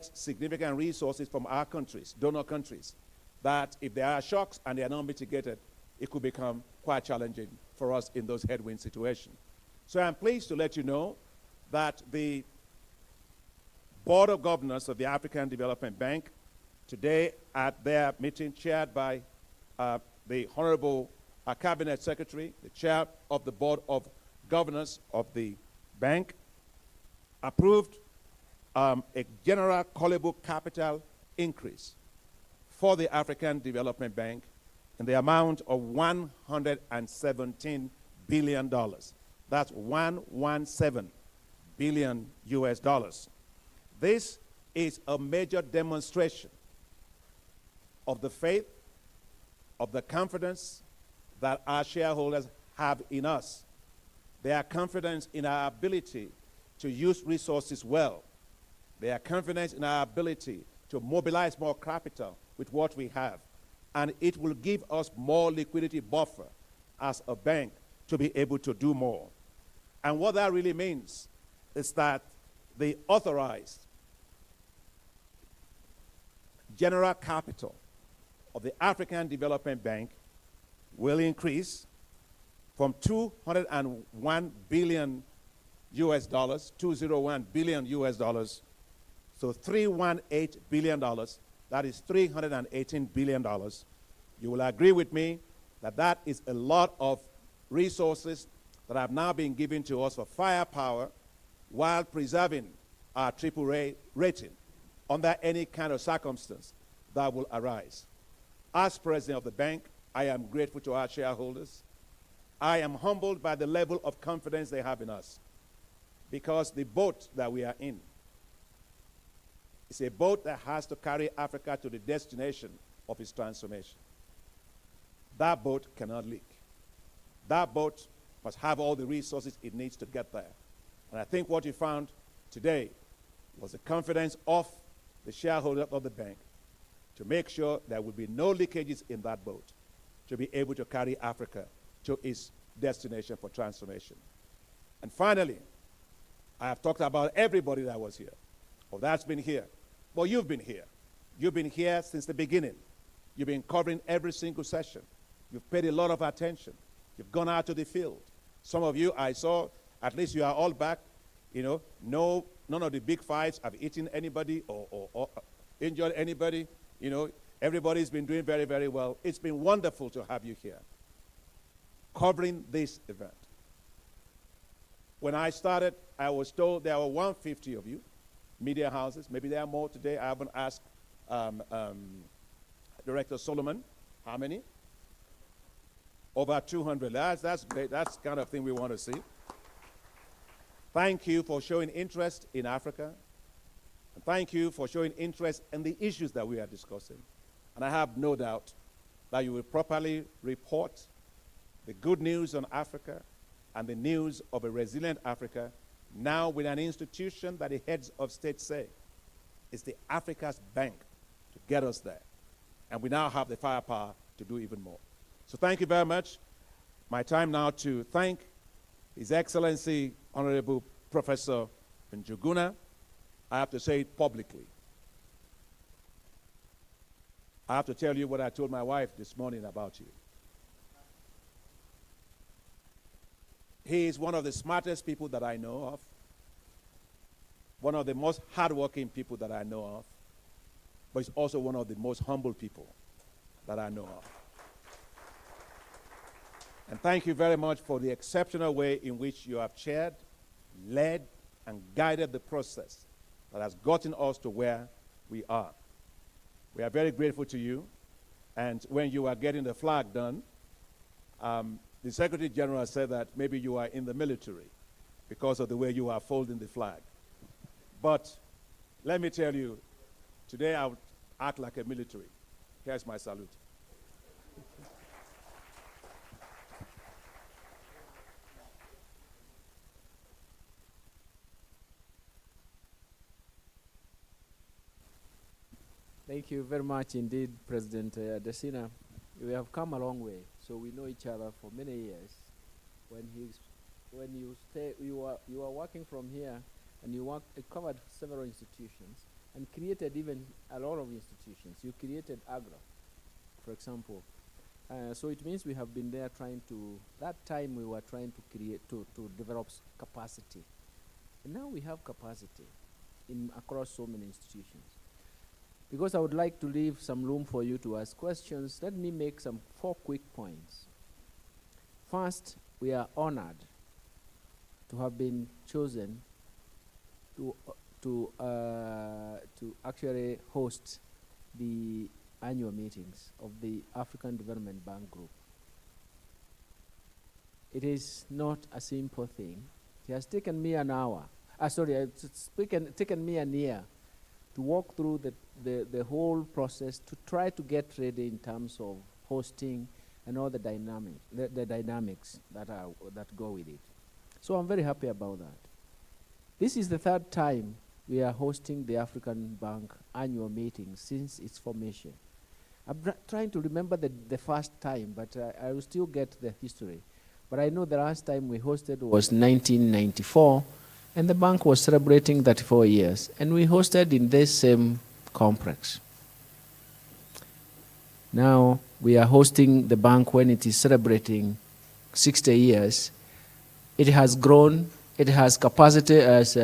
get significant resources from our countries, donor countries, that if there are shocks and they are not mitigated, it could become quite challenging for us in those headwind situations. So I'm pleased to let you know that the Board of Governors of the African Development Bank, today at their meeting chaired by the Honorable Cabinet Secretary, the Chair of the Board of Governors of the bank, approved a general callable capital increase for the African Development Bank in the amount of $117 billion. That's 117 billion US dollars. This is a major demonstration of the faith, of the confidence that our shareholders have in us. Their confidence in our ability to use resources well. Their confidence in our ability to mobilize more capital with what we have. And it will give us more liquidity buffer as a bank to be able to do more. And what that really means is that the authorized general capital of the African Development Bank will increase from 201 billion US dollars, 201 billion US dollars, so $318 billion, that is $318 billion. You will agree with me that that is a lot of resources that have now been given to us for firepower while preserving our AAA rating under any kind of circumstance that will arise. As president of the bank, I am grateful to our shareholders. I am humbled by the level of confidence they have in us, because the boat that we are in is a boat that has to carry Africa to the destination of its transformation. That boat cannot leak. That boat must have all the resources it needs to get there. And I think what you found today was the confidence of the shareholders of the bank to make sure there will be no leakages in that boat to be able to carry Africa to its destination for transformation. And finally, I have talked about everybody that was here, or that's been here. Well, you've been here. You've been here since the beginning. You've been covering every single session. You've paid a lot of attention. You've gone out to the field. Some of you I saw, at least you are all back. You know, none of the big fights have eaten anybody or injured anybody. You know, everybody's been doing very, very well. It's been wonderful to have you here covering this event. When I started, I was told there were 150 of you, media houses. Maybe there are more today. I haven't asked Director Solomon. How many? Over 200. That's great. That's the kind of thing we want to see. Thank you for showing interest in Africa. And thank you for showing interest in the issues that we are discussing. And I have no doubt that you will properly report the good news on Africa and the news of a resilient Africa, now with an institution that the heads of state say is the Africa's bank to get us there. And we now have the firepower to do even more. So thank you very much. My time now to thank His Excellency, Honorable Professor Njuguna. I have to say it publicly. I have to tell you what I told my wife this morning about you. He is one of the smartest people that I know of, one of the most hardworking people that I know of, but he's also one of the most humble people that I know of. And thank you very much for the exceptional way in which you have chaired, led, and guided the process that has gotten us to where we are. We are very grateful to you. And when you are getting the flag done, the Secretary General said that maybe you are in the military because of the way you are folding the flag. But let me tell you, today I would act like a military. Here's my salute. Thank you very much indeed, President Desina. We have come a long way, so we know each other for many years. When you are working from here, and you covered several institutions, and created even a lot of institutions. You created AGRA, for example. So it means we have been there trying to, that time we were trying to create, to develop capacity. And now we have capacity across so many institutions. Because I would like to leave some room for you to ask questions, let me make 4 quick points. First, we are honored to have been chosen to actually host the annual meetings of the African Development Bank Group. It is not a simple thing. It has taken me an hour. It's taken me a year to walk through the whole process to try to get ready in terms of hosting and all the dynamics that go with it. So I'm very happy about that. This is the 3rd time we are hosting the African Bank annual meeting since its formation. I'm trying to remember the first time, but I will still get the history. But I know the last time we hosted was 1994, and the bank was celebrating 34 years, and we hosted in this same complex. Now we are hosting the bank when it is celebrating 60 years. It has grown. It has capacity, as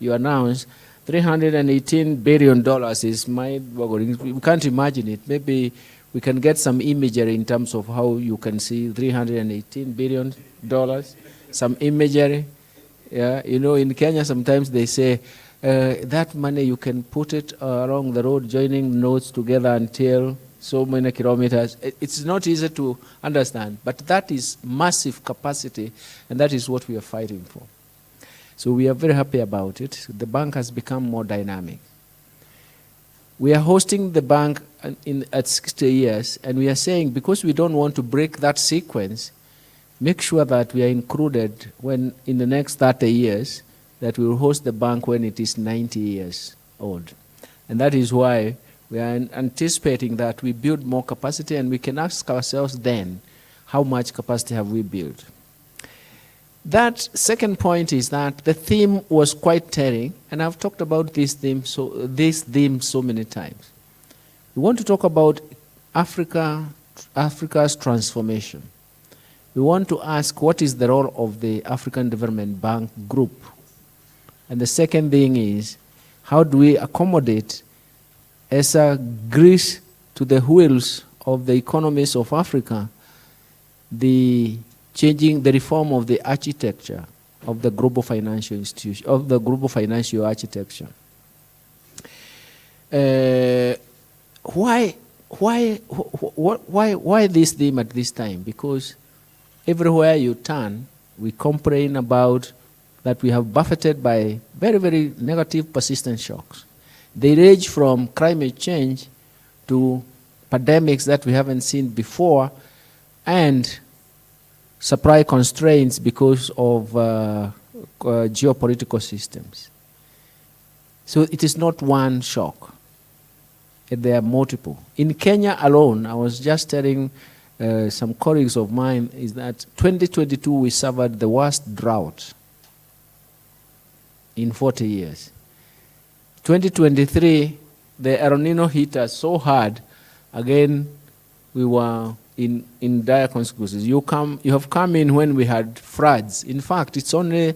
you announced. $318 billion is mind-boggling. We can't imagine it. Maybe we can get some imagery in terms of how you can see $318 billion. Some imagery. Yeah, you know, in Kenya sometimes they say that money you can put it along the road, joining nodes together until so many kilometers. It's not easy to understand, but that is massive capacity, and that is what we are fighting for. So we are very happy about it. The bank has become more dynamic. We are hosting the bank at 60 years, and we are saying, because we don't want to break that sequence, make sure that we are included when in the next 30 years, that we will host the bank when it is 90 years old. And that is why we are anticipating that we build more capacity, and we can ask ourselves then, how much capacity have we built? That second point is that the theme was quite telling, and I've talked about this theme so many times. We want to talk about Africa's transformation. We want to ask, what is the role of the African Development Bank Group? And the second thing is, how do we accommodate as a grease to the wheels of the economies of Africa, the reform of the architecture of the global financial institution, of the global financial architecture. Why this theme at this time? Because everywhere you turn, we complain about that we have buffeted by very, very negative persistent shocks. They range from climate change to pandemics that we haven't seen before, and supply constraints because of geopolitical systems. So it is not one shock. There are multiple. In Kenya alone, I was just telling some colleagues of mine, is that 2022 we suffered the worst drought in 40 years. 2023, the El Nino hit us so hard, again, we were in dire consequences. You have come in when we had floods. In fact, it's only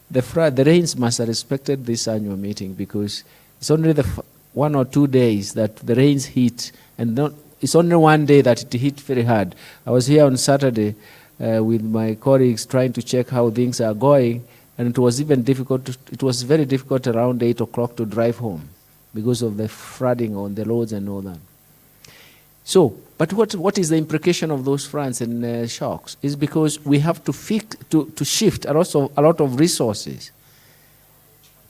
the rains must have respected this annual meeting, because it's only the 1 or 2 days that the rains hit, and it's only one day that it hit very hard. I was here on Saturday with my colleagues trying to check how things are going, and it was even difficult. It was very difficult around 8 o'clock to drive home because of the flooding on the roads and all that. So, but what is the implication of those floods and shocks? Is because we have to shift a lot of resources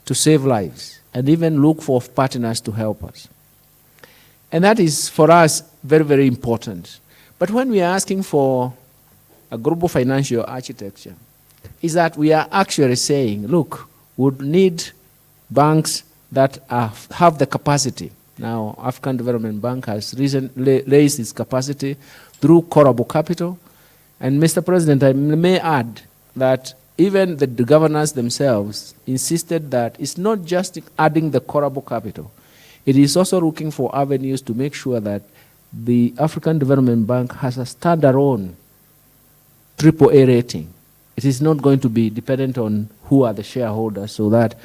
to save lives, and even look for partners to help us. And that is, for us, very, very important. But when we are asking for a global financial architecture, is that we are actually saying, look, we would need banks that have the capacity. Now, African Development Bank has recently raised its capacity through callable capital. And Mr. President, I may add that even the governors themselves insisted that it's not just adding the callable capital, It is also looking for avenues to make sure that the African Development Bank has a standalone AAA rating. It is not going to be dependent on who are the shareholders, so that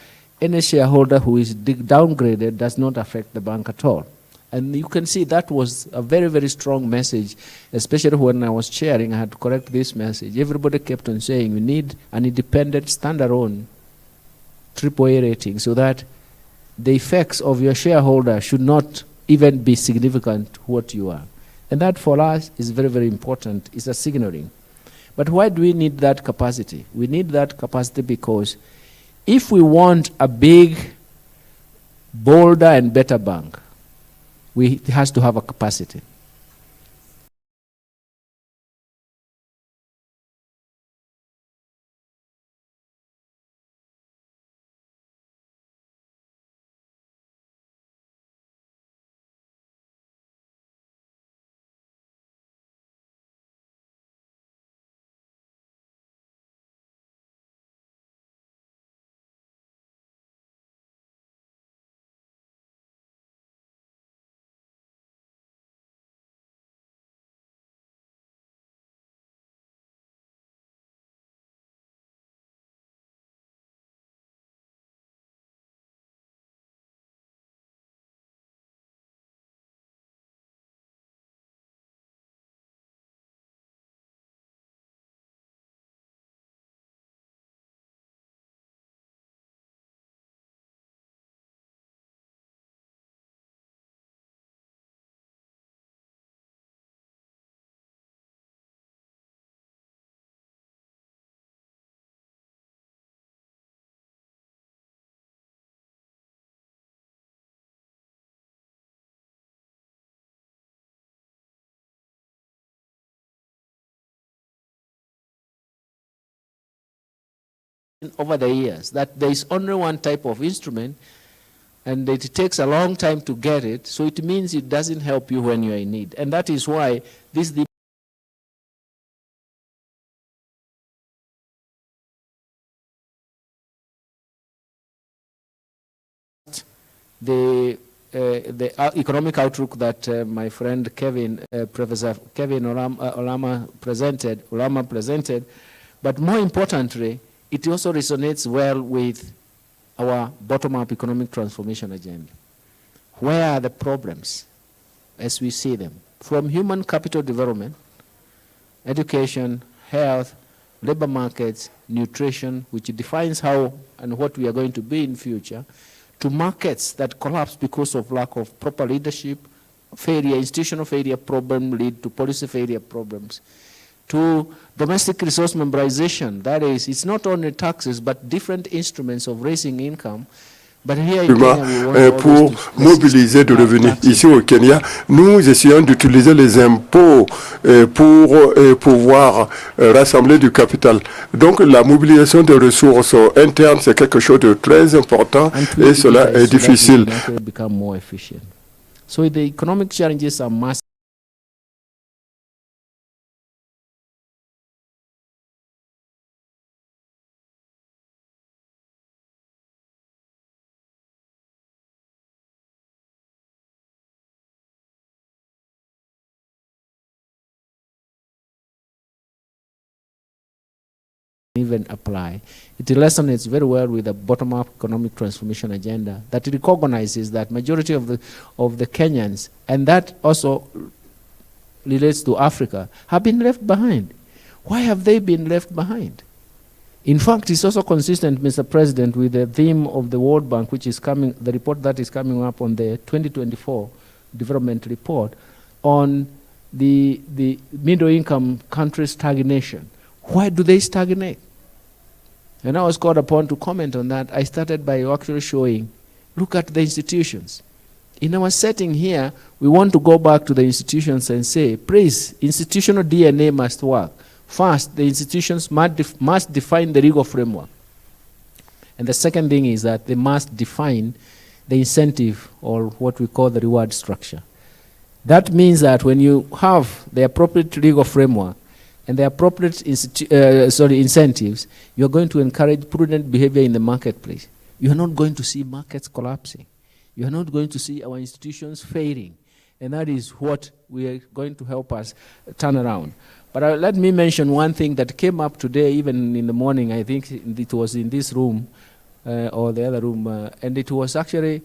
any shareholder who is downgraded does not affect the bank at all. And you can see that was a very, very strong message, especially when I was chairing. I had to correct this message. Everybody kept on saying we need an independent, standalone AAA rating, so that the effects of your shareholder should not even be significant to what you are. And that for us is very, very important. It's a signaling. But why do we need that capacity? We need that capacity because if we want a big, bolder, and better bank, it has to have a capacity. Over the years, that there is only one type of instrument and it takes a long time to get it, so it means it doesn't help you when you are in need. And that is why this the economic outlook that my friend Kevin, Professor Kevin Olama presented, but more importantly, it also resonates well with our bottom-up economic transformation agenda. Where are the problems as we see them? From human capital development, education, health, labor markets, nutrition, which defines how and what we are going to be in future, to markets that collapse because of lack of proper leadership, failure, institutional failure problem lead to policy failure problems, to domestic resource mobilization. That is, it's not only taxes, but different instruments of raising income. But here in Kenya, pour mobiliser de revenus. Ici au Kenya, nous essayons d'utiliser les impôts pour pouvoir rassembler du capital. Donc la mobilisation des ressources internes, c'est quelque chose de très important et cela est difficile. So the economic challenges are massive. Even apply. It resonates very well with the bottom-up economic transformation agenda that recognizes that majority of the Kenyans, and that also relates to Africa, have been left behind. Why have they been left behind? In fact, it's also consistent, Mr. President, with the theme of the World Bank, which is coming, the report that is coming up on the 2024 development report on the middle-income countries' stagnation. Why do they stagnate? And I was called upon to comment on that. I started by actually showing, look at the institutions. In our setting here, we want to go back to the institutions and say, please, institutional DNA must work. First, the institutions must define the legal framework. And the second thing is that they must define the incentive, or what we call the reward structure. That means that when you have the appropriate legal framework, and the appropriate incentives, you're going to encourage prudent behavior in the marketplace. You're not going to see markets collapsing. you are not going to see our institutions failing. And that is what we are going to help us turn around. But let me mention one thing that came up today, even in the morning. I think it was in this room or the other room, and it was actually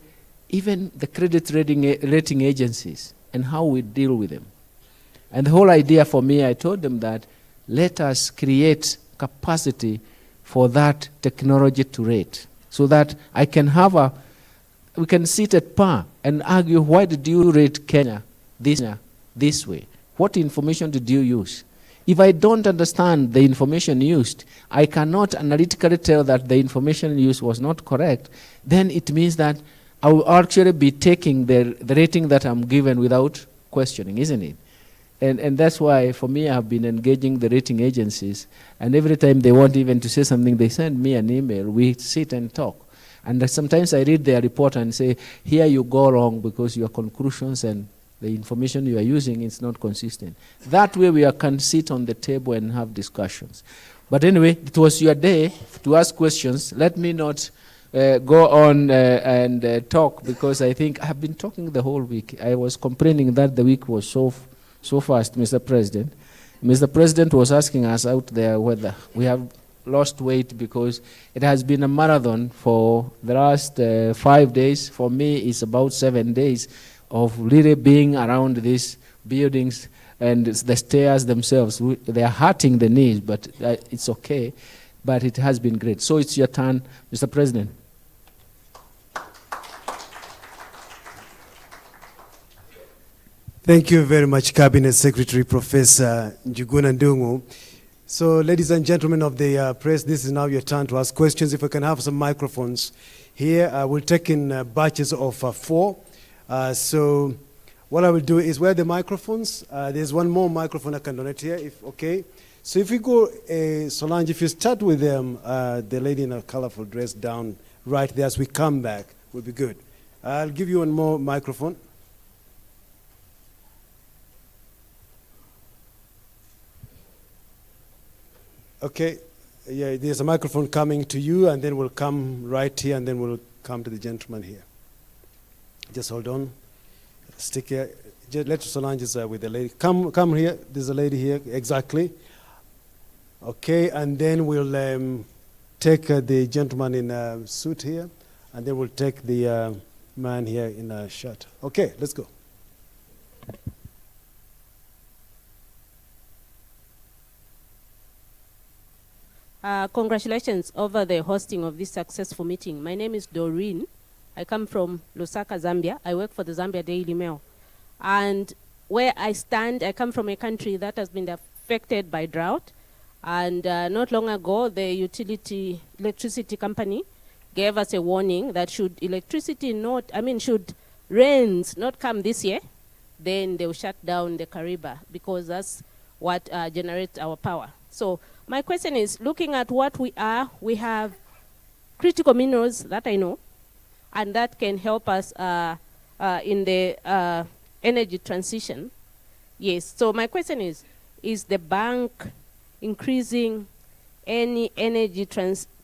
even the credit rating agencies and how we deal with them. And the whole idea for me, I told them that let us create capacity for that technology to rate, so that I can have we can sit at par and argue, why did you rate Kenya this way? What information did you use? If I don't understand the information used, I cannot analytically tell that the information used was not correct, then it means that I will actually be taking the rating that I'm given without questioning, isn't it? And that's why, for me, I've been engaging the rating agencies, and every time they want even to say something, they send me an email. We sit and talk. And sometimes I read their report and say, here you go wrong because your conclusions and the information you are using is not consistent. That way we can sit on the table and have discussions. But anyway, it was your day to ask questions. Let me not go on and talk, because I think I've been talking the whole week. I was complaining that the week was so fast, Mr. President. Mr. President was asking us out there whether we have lost weight, because it has been a marathon for the last 5 days. For me, it's about 7 days of really being around these buildings and the stairs themselves. They are hurting the knees, but it's okay. But it has been great. So it's your turn, Mr. President. Thank you very much, Cabinet Secretary Professor Njuguna Ndung'u. So, ladies and gentlemen of the press, this is now your turn to ask questions. If we can have some microphones here, we'll take in batches of 4. So, what I will do is, where the microphones, there's one more microphone I can donate here, if okay. So, if we go, Solange, if you start with the lady in a colorful dress down right there as we come back, will be good. I'll give you one more microphone. Okay, yeah, there's a microphone coming to you, and then we'll come right here, and then we'll come to the gentleman here. Just hold on. Stick here. Just let Solange is with the lady. Come here. There's a lady here. Exactly. Okay, and then we'll take the gentleman in a suit here, and then we'll take the man here in a shirt. Okay, let's go. Congratulations over the hosting of this successful meeting. My name is Doreen. I come from Lusaka, Zambia. I work for the Zambia Daily Mail. And where I stand, I come from a country that has been affected by drought. And not long ago, the electricity company gave us a warning that should rains not come this year, then they'll shut down the Kariba, because that's what generates our power. So my question is, looking at what we have critical minerals that I know, and that can help us in the energy transition. Yes, so my question is the bank increasing any energy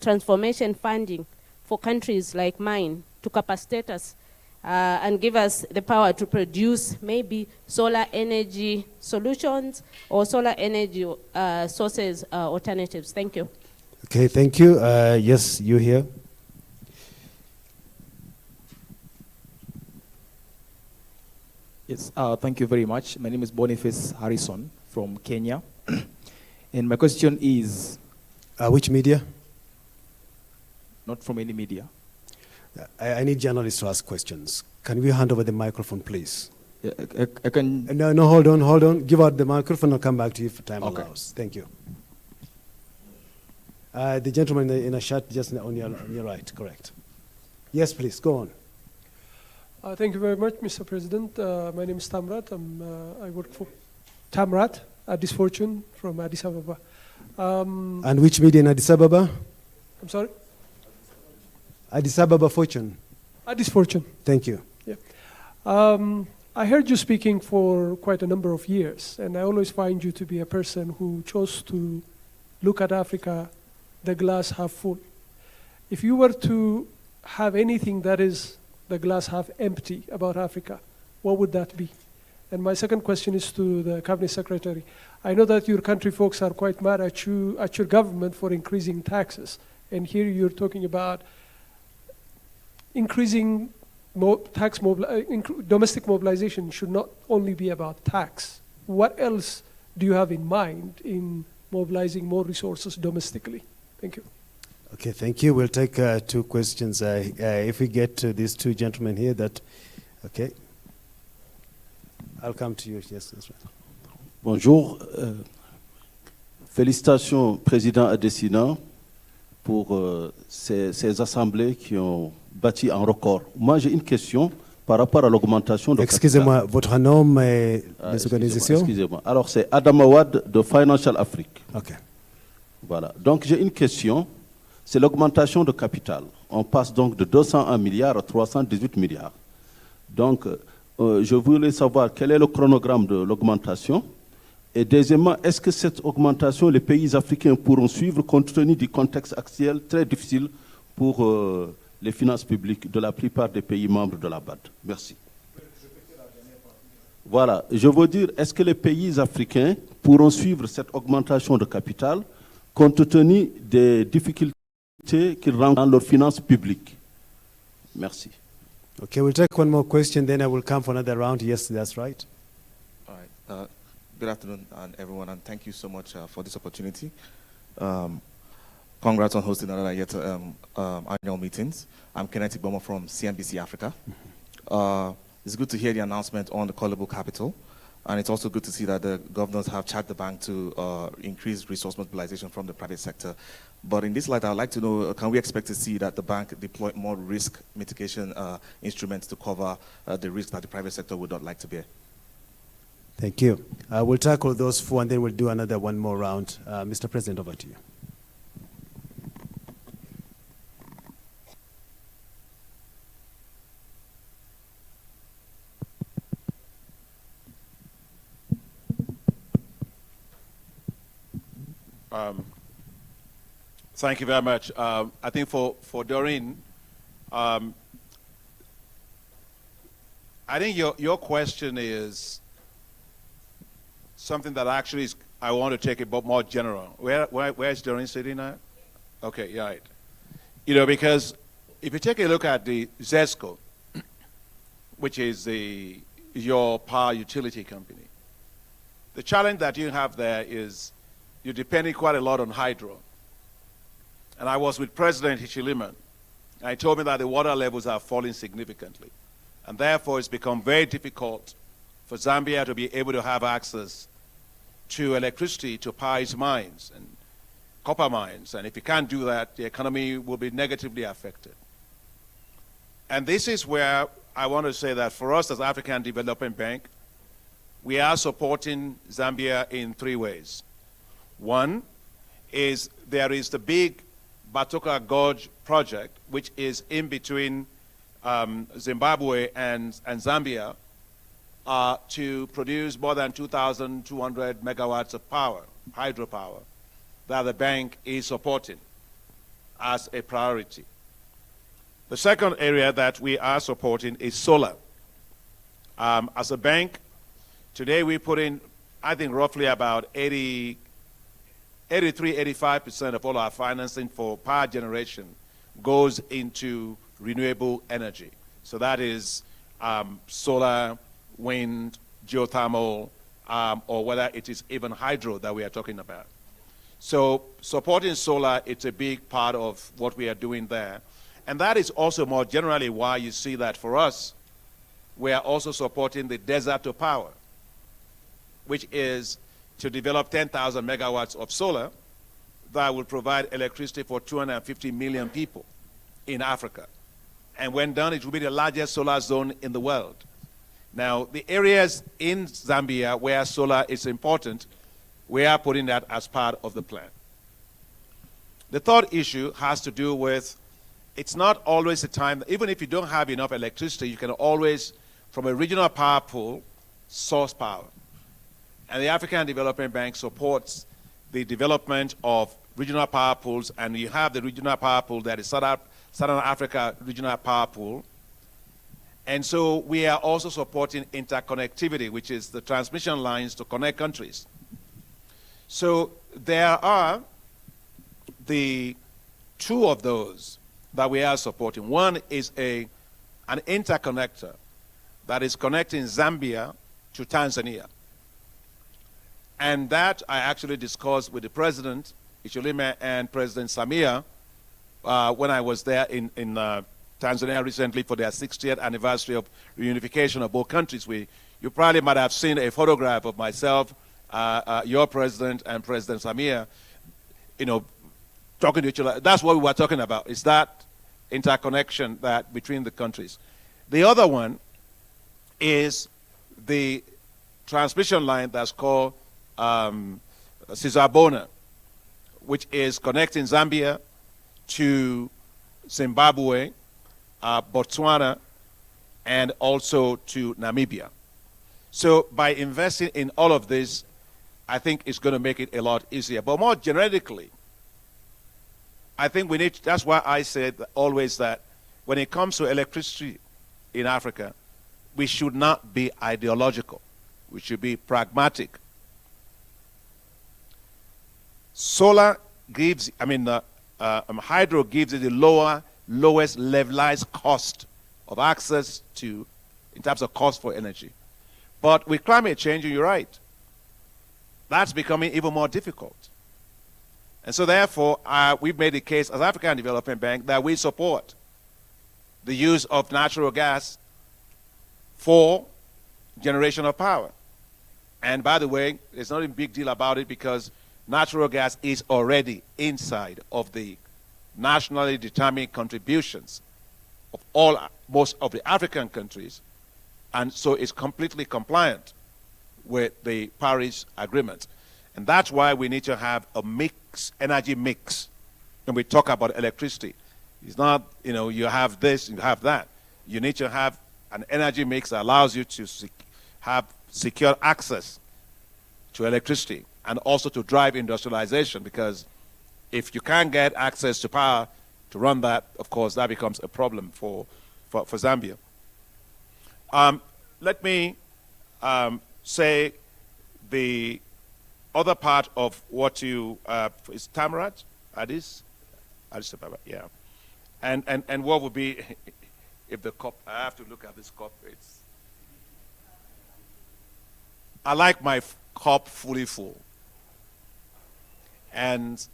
transformation funding for countries like mine to capacitate us and give us the power to produce maybe solar energy solutions or solar energy sources alternatives? Thank you. Okay, thank you. Yes, you here. Yes, thank you very much. My name is Boniface Harrison from Kenya. And my question is... which media? Not from any media. I need journalists to ask questions. Can we hand over the microphone, please? Yeah, I can... No, hold on. Give out the microphone. I'll come back to you if time allows. Thank you. The gentleman in a shirt just on your right, correct. Yes, please, go on. Thank you very much, Mr. President. My name is Tamrat. I work for Tamrat, Addis Fortune from Addis Ababa. And which media in Addis Ababa? I'm sorry? Addis Ababa Fortune. Addis Fortune. Thank you. Yeah. I heard you speaking for quite a number of years, and I always find you to be a person who chose to look at Africa, the glass half full. If you were to have anything that is the glass half empty about Africa, what would that be? And my second question is to the Cabinet Secretary. I know that your country folks are quite mad at your government for increasing taxes. And here you're talking about increasing domestic mobilization should not only be about tax. What else do you have in mind in mobilizing more resources domestically? Thank you. Okay, thank you. We'll take two questions. If we get to these two gentlemen here, okay. I'll come to you. Yes, that's right. Bonjour. Félicitations, Président Adesina, pour ces assemblées qui ont bâti un record. Moi, j'ai une question par rapport à l'augmentation de Excusez-moi, votre nom et les organisations? Excusez-moi. Alors, c'est Adam Awad de Financial Afrique. OK. Voilà. Donc, j'ai une question. C'est l'augmentation de capital. On passe donc de 201 milliards à 318 milliards. Donc, je voulais savoir quel est le chronogramme de l'augmentation. Et deuxièmement, est-ce que cette augmentation, les pays africains pourront suivre compte tenu du contexte actuel très difficile pour les finances publiques de la plupart des pays membres de la BAD? Merci. Voilà. Je veux dire, est-ce que les pays africains pourront suivre cette augmentation de capital compte tenu des difficultés qu'ils rencontrent dans leurs finances publiques? Merci. Okay, we'll take one more question, then I will come for another round. Yes, that's right. All right. Good afternoon, everyone, and thank you so much for this opportunity. Congrats on hosting another yet annual meetings. I'm Kenneth Bomo from CNBC Africa. It's good to hear the announcement on the callable capital, and it's also good to see that the governors have charged the bank to increase resource mobilization from the private sector. But in this light, I'd like to know, can we expect to see that the bank deploy more risk mitigation instruments to cover the risk that the private sector would not like to bear? Thank you. We'll tackle those four, and then we'll do another one more round. Mr. President, over to you. Thank you very much. I think for Doreen, I think your question is something that actually is, I want to take it more general. Where is Doreen sitting now? Okay, yeah, right. You know, because if you take a look at the ZESCO, which is your power utility company, the challenge that you have there is you're depending quite a lot on hydro. And I was with President Hichilema, and he told me that the water levels are falling significantly. And therefore, it's become very difficult for Zambia to be able to have access to electricity to power its mines and copper mines. And if you can't do that, the economy will be negatively affected. And this is where I want to say that for us as African Development Bank, we are supporting Zambia in three ways. One is there is the big Batoka Gorge project, which is in between Zimbabwe and Zambia, to produce more than 2,200 megawatts of power, hydropower, that the bank is supporting as a priority. The second area that we are supporting is solar. As a bank, today we put in, I think, roughly about 85% of all our financing for power generation goes into renewable energy. So that is solar, wind, geothermal, or whether it is even hydro that we are talking about. So supporting solar, it's a big part of what we are doing there. And that is also more generally why you see that for us, we are also supporting the desert to power, which is to develop 10,000 megawatts of solar that will provide electricity for 250 million people in Africa. And when done, it will be the largest solar zone in the world. Now, the areas in Zambia where solar is important, we are putting that as part of the plan. The third issue has to do with, it's not always the time, even if you don't have enough electricity, you can always, from a regional power pool, source power. And the African Development Bank supports the development of regional power pools, and you have the regional power pool that is Southern Africa Regional Power Pool. And so we are also supporting interconnectivity, which is the transmission lines to connect countries. So there are the two of those that we are supporting. One is an interconnector that is connecting Zambia to Tanzania. And that I actually discussed with the President, Ichilime, and President Samia when I was there in Tanzania recently for their 60th anniversary of reunification of both countries. You probably might have seen a photograph of myself, your President, and President Samia, talking to each other. That's what we were talking about, is that interconnection that between the countries. The other one is the transmission line that's called Sizabona, which is connecting Zambia to Zimbabwe, Botswana, and also to Namibia. So by investing in all of this, I think it's going to make it a lot easier. But more generically, I think we need, that's why I said always that when it comes to electricity in Africa, we should not be ideological. We should be pragmatic. Solar gives, hydro gives you the lowest levelized cost of access to, in terms of cost for energy. But with climate change, you're right, that's becoming even more difficult. And so therefore, we've made the case as African Development Bank that we support the use of natural gas for generation of power. And by the way, there's not a big deal about it because natural gas is already inside of the nationally determined contributions of most of the African countries, and so it's completely compliant with the Paris Agreement. And that's why we need to have a energy mix when we talk about electricity. It's not, you have this, you have that. You need to have an energy mix that allows you to have secure access to electricity and also to drive industrialization, because if you can't get access to power to run that, of course, that becomes a problem for Zambia. Let me say the other part of what you, is Tamarat, Addis Ababa, yeah. And what would be, if the cup, I have to look at this cup, I like my cup fully full. And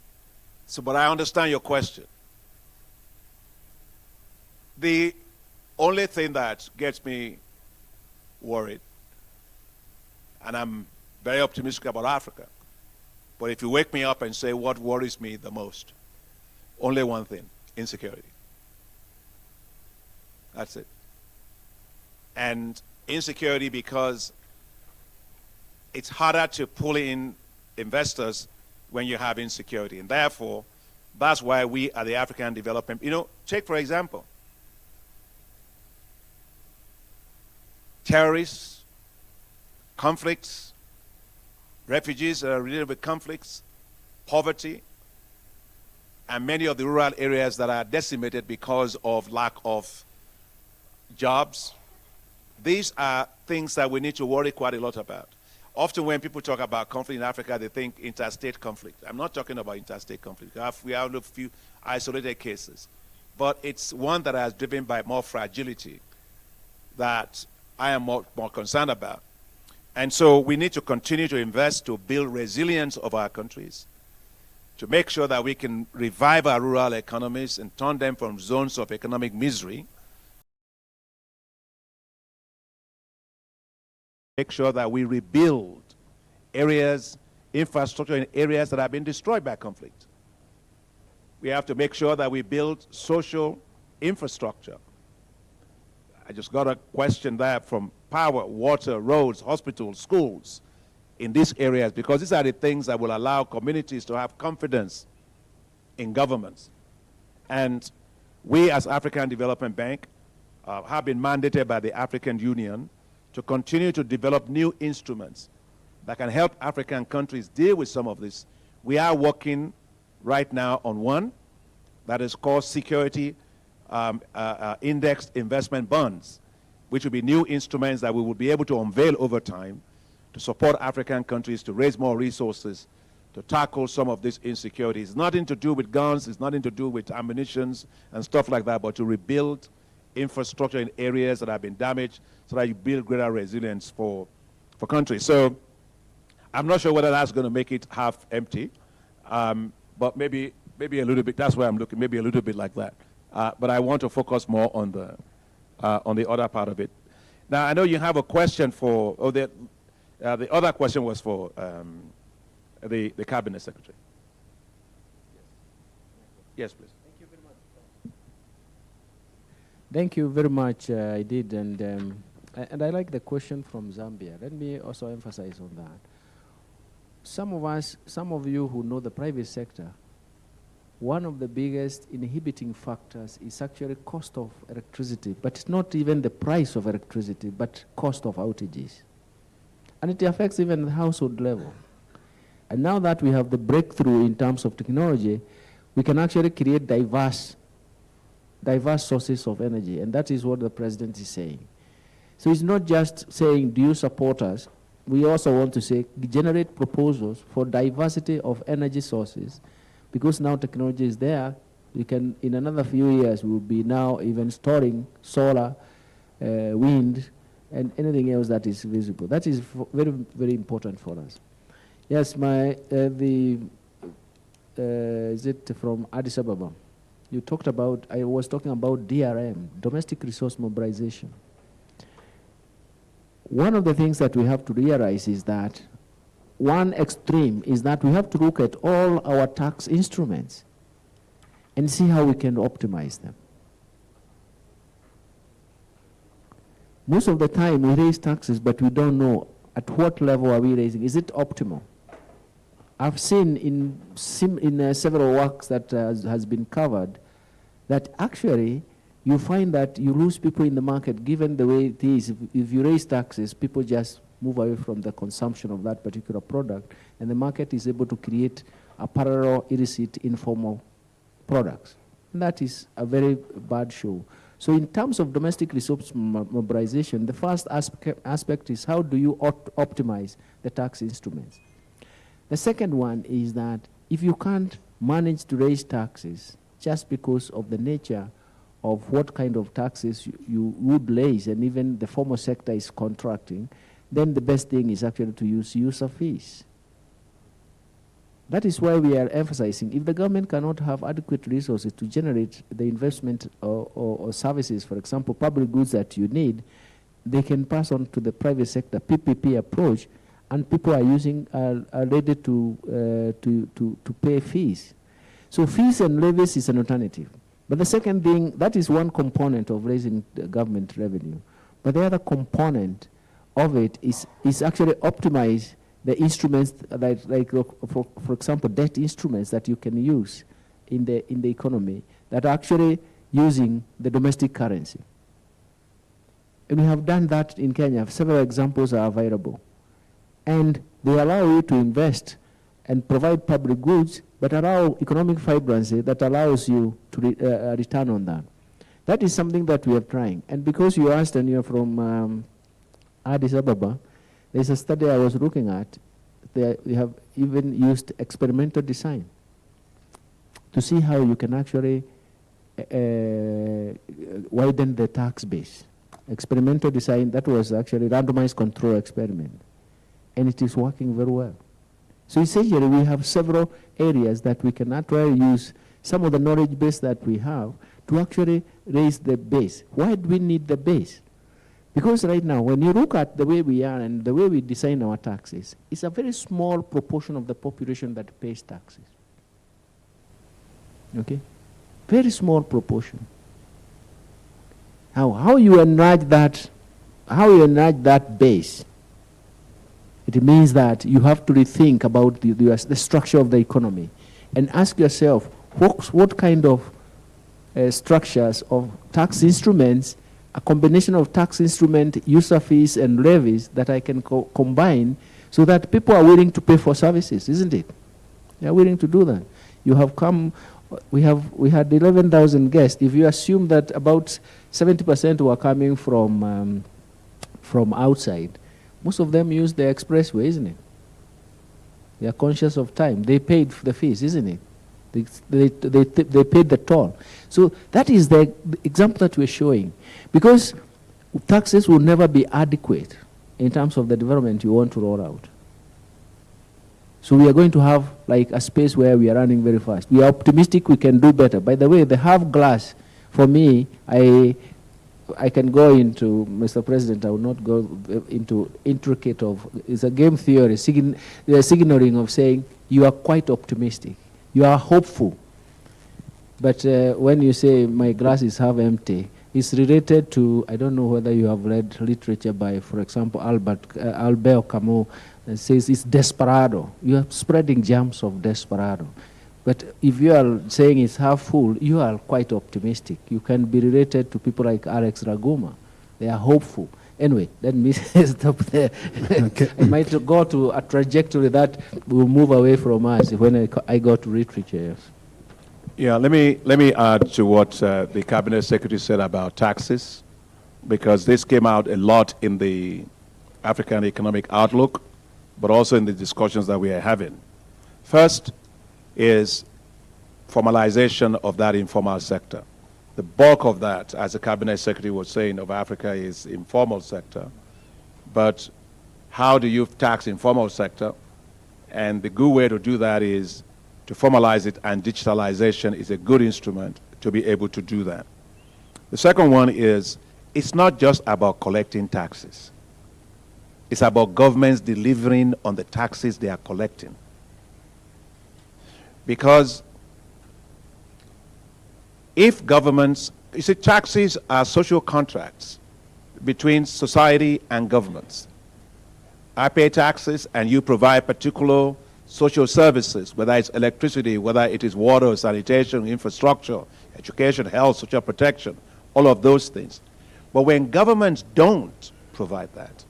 so, but I understand your question. The only thing that gets me worried, and I'm very optimistic about Africa, but if you wake me up and say what worries me the most, only one thing: insecurity. That's it. And insecurity because it's harder to pull in investors when you have insecurity. And therefore, that's why we are the African Development. Take for example, terrorists, conflicts, refugees related with conflicts, poverty, and many of the rural areas that are decimated because of lack of jobs. These are things that we need to worry quite a lot about. Often when people talk about conflict in Africa, they think interstate conflict. I'm not talking about interstate conflict. We have a few isolated cases. But it's one that is driven by more fragility that I am more concerned about. And so we need to continue to invest to build resilience of our countries, to make sure that we can revive our rural economies and turn them from zones of economic misery. Make sure that we rebuild areas, infrastructure in areas that have been destroyed by conflict. We have to make sure that we build social infrastructure. I just got a question there from power, water, roads, hospitals, schools in these areas, because these are the things that will allow communities to have confidence in governments. And we as African Development Bank have been mandated by the African Union to continue to develop new instruments that can help African countries deal with some of this. We are working right now on one that is called security indexed investment bonds. which will be new instruments that we will be able to unveil over time to support African countries to raise more resources to tackle some of these insecurities. It's nothing to do with guns, it's nothing to do with ammunitions and stuff like that, but to rebuild infrastructure in areas that have been damaged so that you build greater resilience for countries. So I'm not sure whether that's going to make it half empty, but maybe a little bit. That's where I'm looking, maybe a little bit like that. But I want to focus more on the other part of it. Now, I know you have a question for, the other question was for the Cabinet Secretary. Yes, please. Thank you very much. I did, and I like the question from Zambia. Let me also emphasize on that. Some of you who know the private sector, one of the biggest inhibiting factors is actually cost of electricity, but it's not even the price of electricity, but cost of outages. And it affects even the household level. And now that we have the breakthrough in terms of technology, we can actually create diverse sources of energy, and that is what the president is saying. So it's not just saying, do you support us? We also want to say, generate proposals for diversity of energy sources, because now technology is there. We can, in another few years, we'll be now even storing solar, wind, and anything else that is visible. That is very, very important for us. Yes, is it from Addis Ababa? You talked about, I was talking about DRM, domestic resource mobilization. One of the things that we have to realize is that one extreme is that we have to look at all our tax instruments and see how we can optimize them. Most of the time we raise taxes, but we don't know at what level are we raising. Is it optimal? I've seen in several works that has been covered that actually you find that you lose people in the market given the way it is. If you raise taxes, people just move away from the consumption of that particular product, and the market is able to create a parallel, illicit, informal products. And that is a very bad show. So in terms of domestic resource mobilization, the first aspect is how do you optimize the tax instruments? The second one is that if you can't manage to raise taxes just because of the nature of what kind of taxes you would raise, and even the formal sector is contracting, then the best thing is actually to use user fees. That is why we are emphasizing, if the government cannot have adequate resources to generate the investment or services, for example, public goods that you need, they can pass on to the private sector, PPP approach, and people are ready to pay fees. So fees and levies is an alternative. But the second thing, that is one component of raising the government revenue. But the other component of it is actually optimize the instruments, like for example, debt instruments that you can use in the economy that are actually using the domestic currency. And we have done that in Kenya. Several examples are available. And they allow you to invest and provide public goods, but allow economic vibrancy that allows you to return on that. That is something that we are trying. And because you asked and you're from Addis Ababa, there's a study I was looking at. We have even used experimental design to see how you can actually widen the tax base. Experimental design, that was actually randomized control experiment. And it is working very well. So essentially we have several areas that we can actually use some of the knowledge base that we have to actually raise the base. Why do we need the base? Because right now, when you look at the way we are and the way we design our taxes, it's a very small proportion of the population that pays taxes. Okay? Very small proportion. How you enlarge that base, it means that you have to rethink about the structure of the economy and ask yourself, what kind of structures of tax instruments, a combination of tax instrument, user fees, and levies that I can combine so that people are willing to pay for services, isn't it? They are willing to do that. You have come We had 11,000 guests. If you assume that about 70% were coming from outside, most of them use the expressway, isn't it? They are conscious of time. They paid for the fees, isn't it? They paid the toll. So that is the example that we're showing. Because taxes will never be adequate in terms of the development you want to roll out. So we are going to have like a space where we are running very fast. We are optimistic we can do better. By the way, the half glass, for me, I can go into, Mr. President, I will not go into intricate of, it's a game theory, the signaling of saying you are quite optimistic. You are hopeful. But when you say my glass is half empty, it's related to, I don't know whether you have read literature by, for example, Albert Camus, that says it's desperado. You are spreading germs of desperado. But if you are saying it's half full, you are quite optimistic. You can be related to people like Alex Raguma. They are hopeful. Anyway, let me stop there. Okay. I might go to a trajectory that will move away from us when I go to literature. Yes. Yeah, let me add to what the Cabinet Secretary said about taxes, because this came out a lot in the African Economic Outlook, but also in the discussions that we are having. First is formalization of that informal sector. The bulk of that, as the Cabinet Secretary was saying, of Africa is informal sector. But how do you tax informal sector? And the good way to do that is to formalize it, and digitalization is a good instrument to be able to do that. The second one is, it's not just about collecting taxes. It's about governments delivering on the taxes they are collecting. Because if governments, you see, taxes are social contracts between society and governments. I pay taxes and you provide particular social services, whether it's electricity, whether it is water, sanitation, infrastructure, education, health, social protection, all of those things. But when governments don't provide that,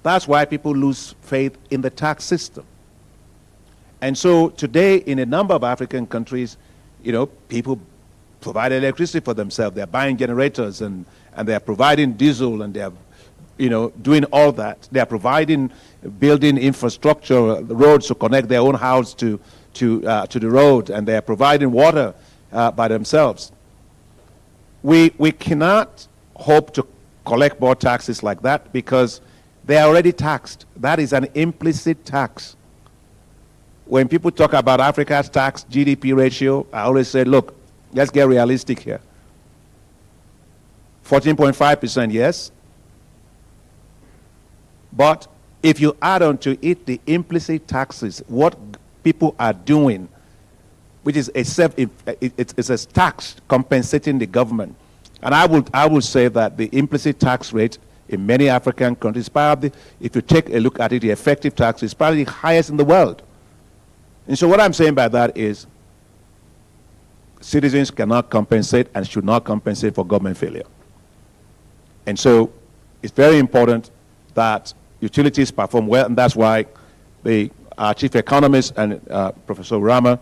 that's why people lose faith in the tax system. And so today, in a number of African countries, you know, people provide electricity for themselves. They're buying generators and they're providing diesel, and they're, you know, doing all that. They're providing, building infrastructure, roads to connect their own house to the road, and they're providing water by themselves. We cannot hope to collect more taxes like that because they are already taxed. That is an implicit tax. When people talk about Africa's tax GDP ratio, I always say, look, let's get realistic here. 14.5%, yes. But if you add on to it the implicit taxes, what people are doing, which is it's a tax compensating the government. And I would say that the implicit tax rate in many African countries, probably, if you take a look at it, the effective tax is probably the highest in the world. And so what I'm saying by that is citizens cannot compensate and should not compensate for government failure. And so it's very important that utilities perform well, and that's why our chief economist and Professor Rama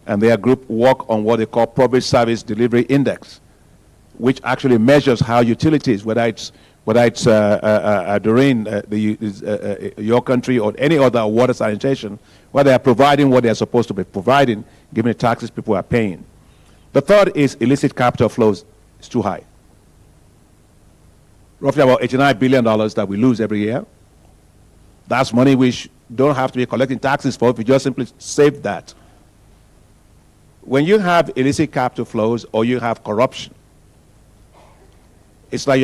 and their group work on what they call Public Service Delivery Index, which actually measures how utilities, whether it's during your country or any other water sanitation, where they are providing what they are supposed to be providing, given the taxes people are paying. The third is illicit capital flows is too high. Roughly about $89 billion that we lose every year. That's money we don't have to be collecting taxes for if we just simply save that. When you have illicit capital flows or you have corruption, it's like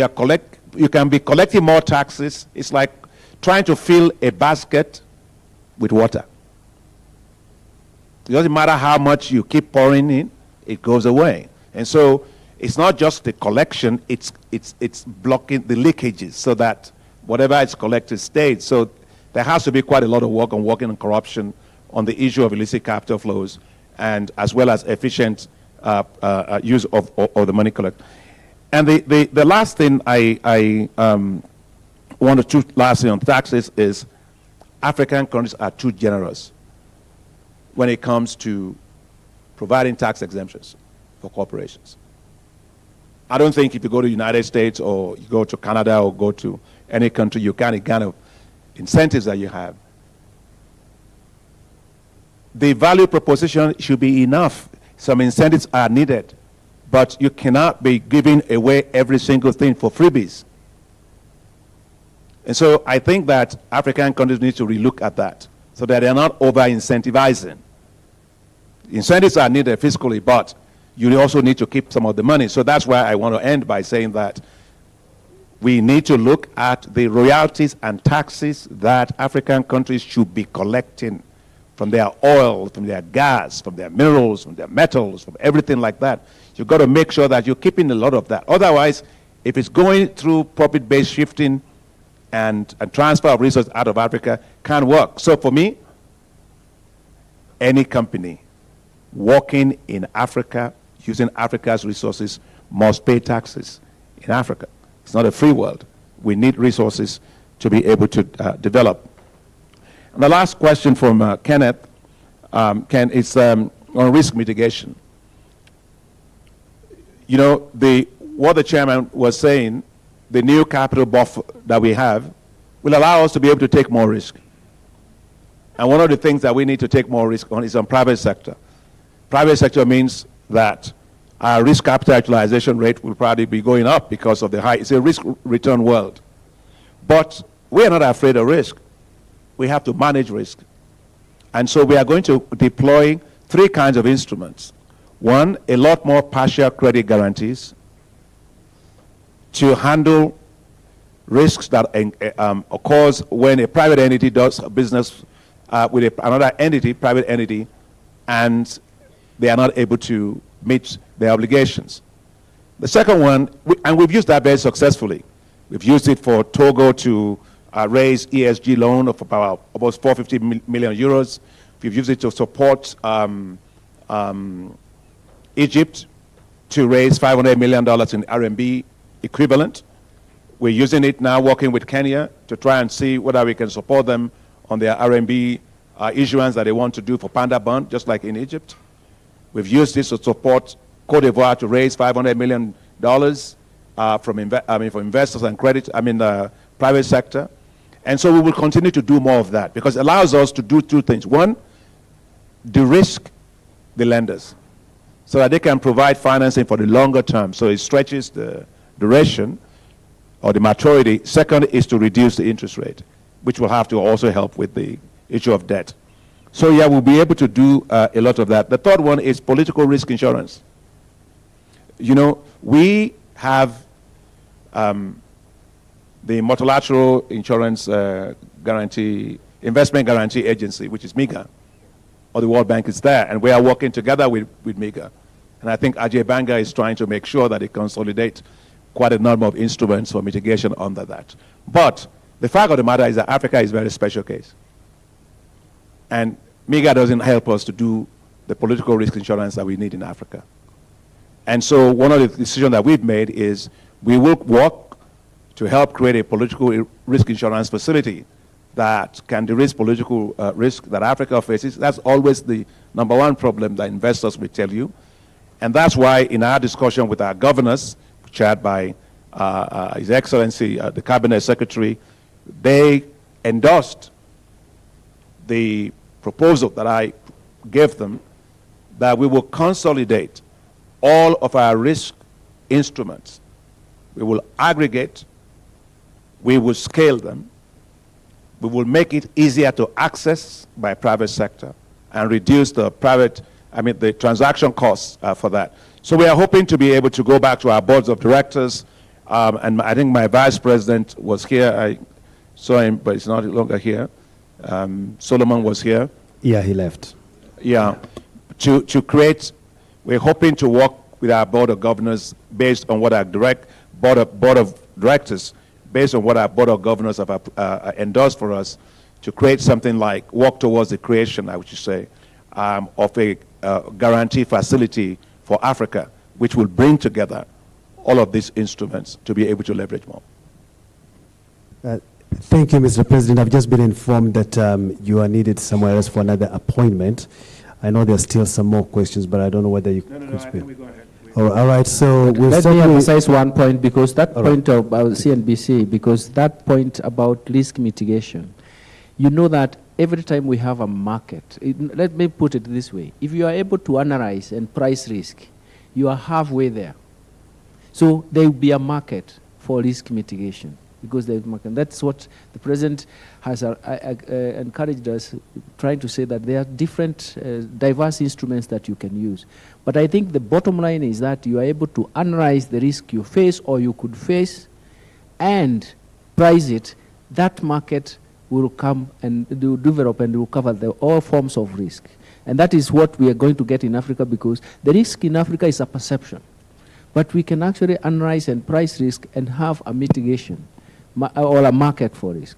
you can be collecting more taxes. It's like trying to fill a basket with water. It doesn't matter how much you keep pouring in, it goes away. And so it's not just the collection, it's blocking the leakages so that whatever is collected stays. So there has to be quite a lot of work on working on corruption on the issue of illicit capital flows, and as well as efficient use of the money collected. And the last thing I want to choose lastly on taxes is African countries are too generous when it comes to providing tax exemptions for corporations. I don't think if you go to the United States or you go to Canada or go to any country, you can kind of incentives that you have. The value proposition should be enough. Some incentives are needed, but you cannot be giving away every single thing for freebies. And so I think that African countries need to relook at that so that they're not over-incentivizing. Incentives are needed fiscally, but you also need to keep some of the money. So that's why I want to end by saying that we need to look at the royalties and taxes that African countries should be collecting from their oil, from their gas, from their minerals, from their metals, from everything like that. You've got to make sure that you're keeping a lot of that. Otherwise, if it's going through profit-based shifting and transfer of resources out of Africa, can't work. So for me, any company working in Africa, using Africa's resources, must pay taxes in Africa. It's not a free world. We need resources to be able to develop. And the last question from Kenneth, Ken, is on risk mitigation. You know, what the chairman was saying, the new capital buffer that we have will allow us to be able to take more risk. And one of the things that we need to take more risk on is on private sector. Private sector means that our risk capital utilization rate will probably be going up because of the high, it's a risk return world. But we are not afraid of risk. We have to manage risk. And so we are going to deploy 3 kinds of instruments. One, a lot more partial credit guarantees to handle risks that occurs when a private entity does business with another entity, private entity, and they are not able to meet their obligations. The second one, and we've used that very successfully. We've used it for Togo to raise ESG loan of about almost 450 million euros. We've used it to support Egypt to raise $500 million in RMB equivalent. We're using it now, working with Kenya to try and see whether we can support them on their RMB issuance that they want to do for Panda Bond, just like in Egypt. We've used this to support Cote d'Ivoire to raise $500 million for investors and credit, private sector. And so we will continue to do more of that because it allows us to do 2 things. One, de-risk the lenders so that they can provide financing for the longer term, so it stretches the duration or the maturity. Second is to reduce the interest rate, which will have to also help with the issue of debt. So yeah, we'll be able to do a lot of that. The third one is political risk insurance. You know, we have the Multilateral Insurance Investment Guarantee Agency, which is MIGA, or the World Bank is there, and we are working together with MIGA. And I think Ajay Banga is trying to make sure that they consolidate quite a number of instruments for mitigation under that. But the fact of the matter is that Africa is a very special case. And MIGA doesn't help us to do the political risk insurance that we need in Africa. And so one of the decisions that we've made is we will work to help create a political risk insurance facility that can de-risk political risk that Africa faces. That's always the #1 problem that investors will tell you. And that's why in our discussion with our governors, chaired by His Excellency, the Cabinet Secretary, they endorsed the proposal that I gave them that we will consolidate all of our risk instruments. We will aggregate, we will scale them, we will make it easier to access by private sector and reduce the the transaction costs for that. So we are hoping to be able to go back to our boards of directors, and I think my vice president was here. I saw him, but he's not longer here. Solomon was here. Yeah, he left. Yeah, to create, we're hoping to work with our board of governors based on what our board of directors, based on what our board of governors have endorsed for us, to create something like, work towards the creation, I would say, of a guarantee facility for Africa, which will bring together all of these instruments to be able to leverage more. Thank you, Mr. President. I've just been informed that you are needed somewhere else for another appointment. I know there's still some more questions, but I don't know whether you No, could I speak. think we go ahead. All right, so we'll Let start me with- emphasize one point, because that All right. point about CNBC, because that point about risk mitigation, you know that every time we have a market, let me put it this way, if you are able to analyze and price risk, you are halfway there. So there will be a market for risk mitigation, because there is market. That's what the president has encouraged us, trying to say that there are different, diverse instruments that you can use. But I think the bottom line is that you are able to analyze the risk you face or you could face and price it. That market will come and develop and will cover all forms of risk. And that is what we are going to get in Africa, because the risk in Africa is a perception. But we can actually analyze and price risk and have a mitigation or a market for risk.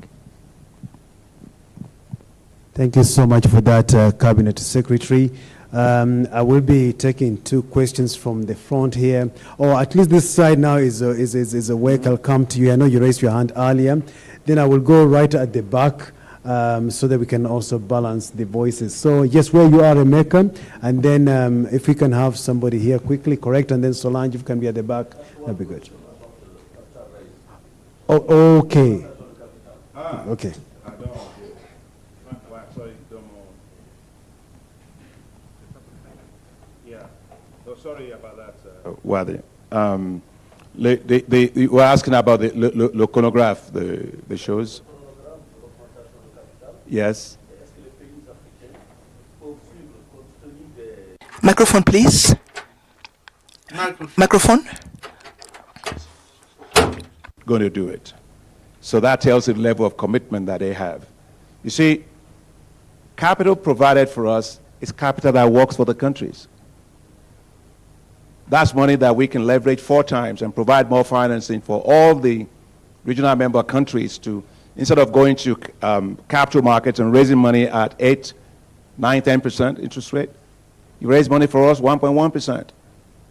Thank you so much for that, Cabinet Secretary. I will be taking 2 questions from the front here, or at least this side now is a welcome to you. I know you raised your hand earlier. Then I will go right at the back so that we can also balance the voices. So yes, where you are, Emeka, and then if we can have somebody here quickly, correct, and then Solange, if you can be at the back, that'd be good. Oh, okay. Okay. Sorry about that, Wadi. They were asking about the chronograph, the shows. Yes. Microphone, please. Microphone. Going to do it. So that tells you the level of commitment that they have. You see, capital provided for us is capital that works for the countries. That's money that we can leverage 4 times and provide more financing for all the regional member countries to, instead of going to capital markets and raising money at 8, 9, 10% interest rate, you raise money for us 1.1%,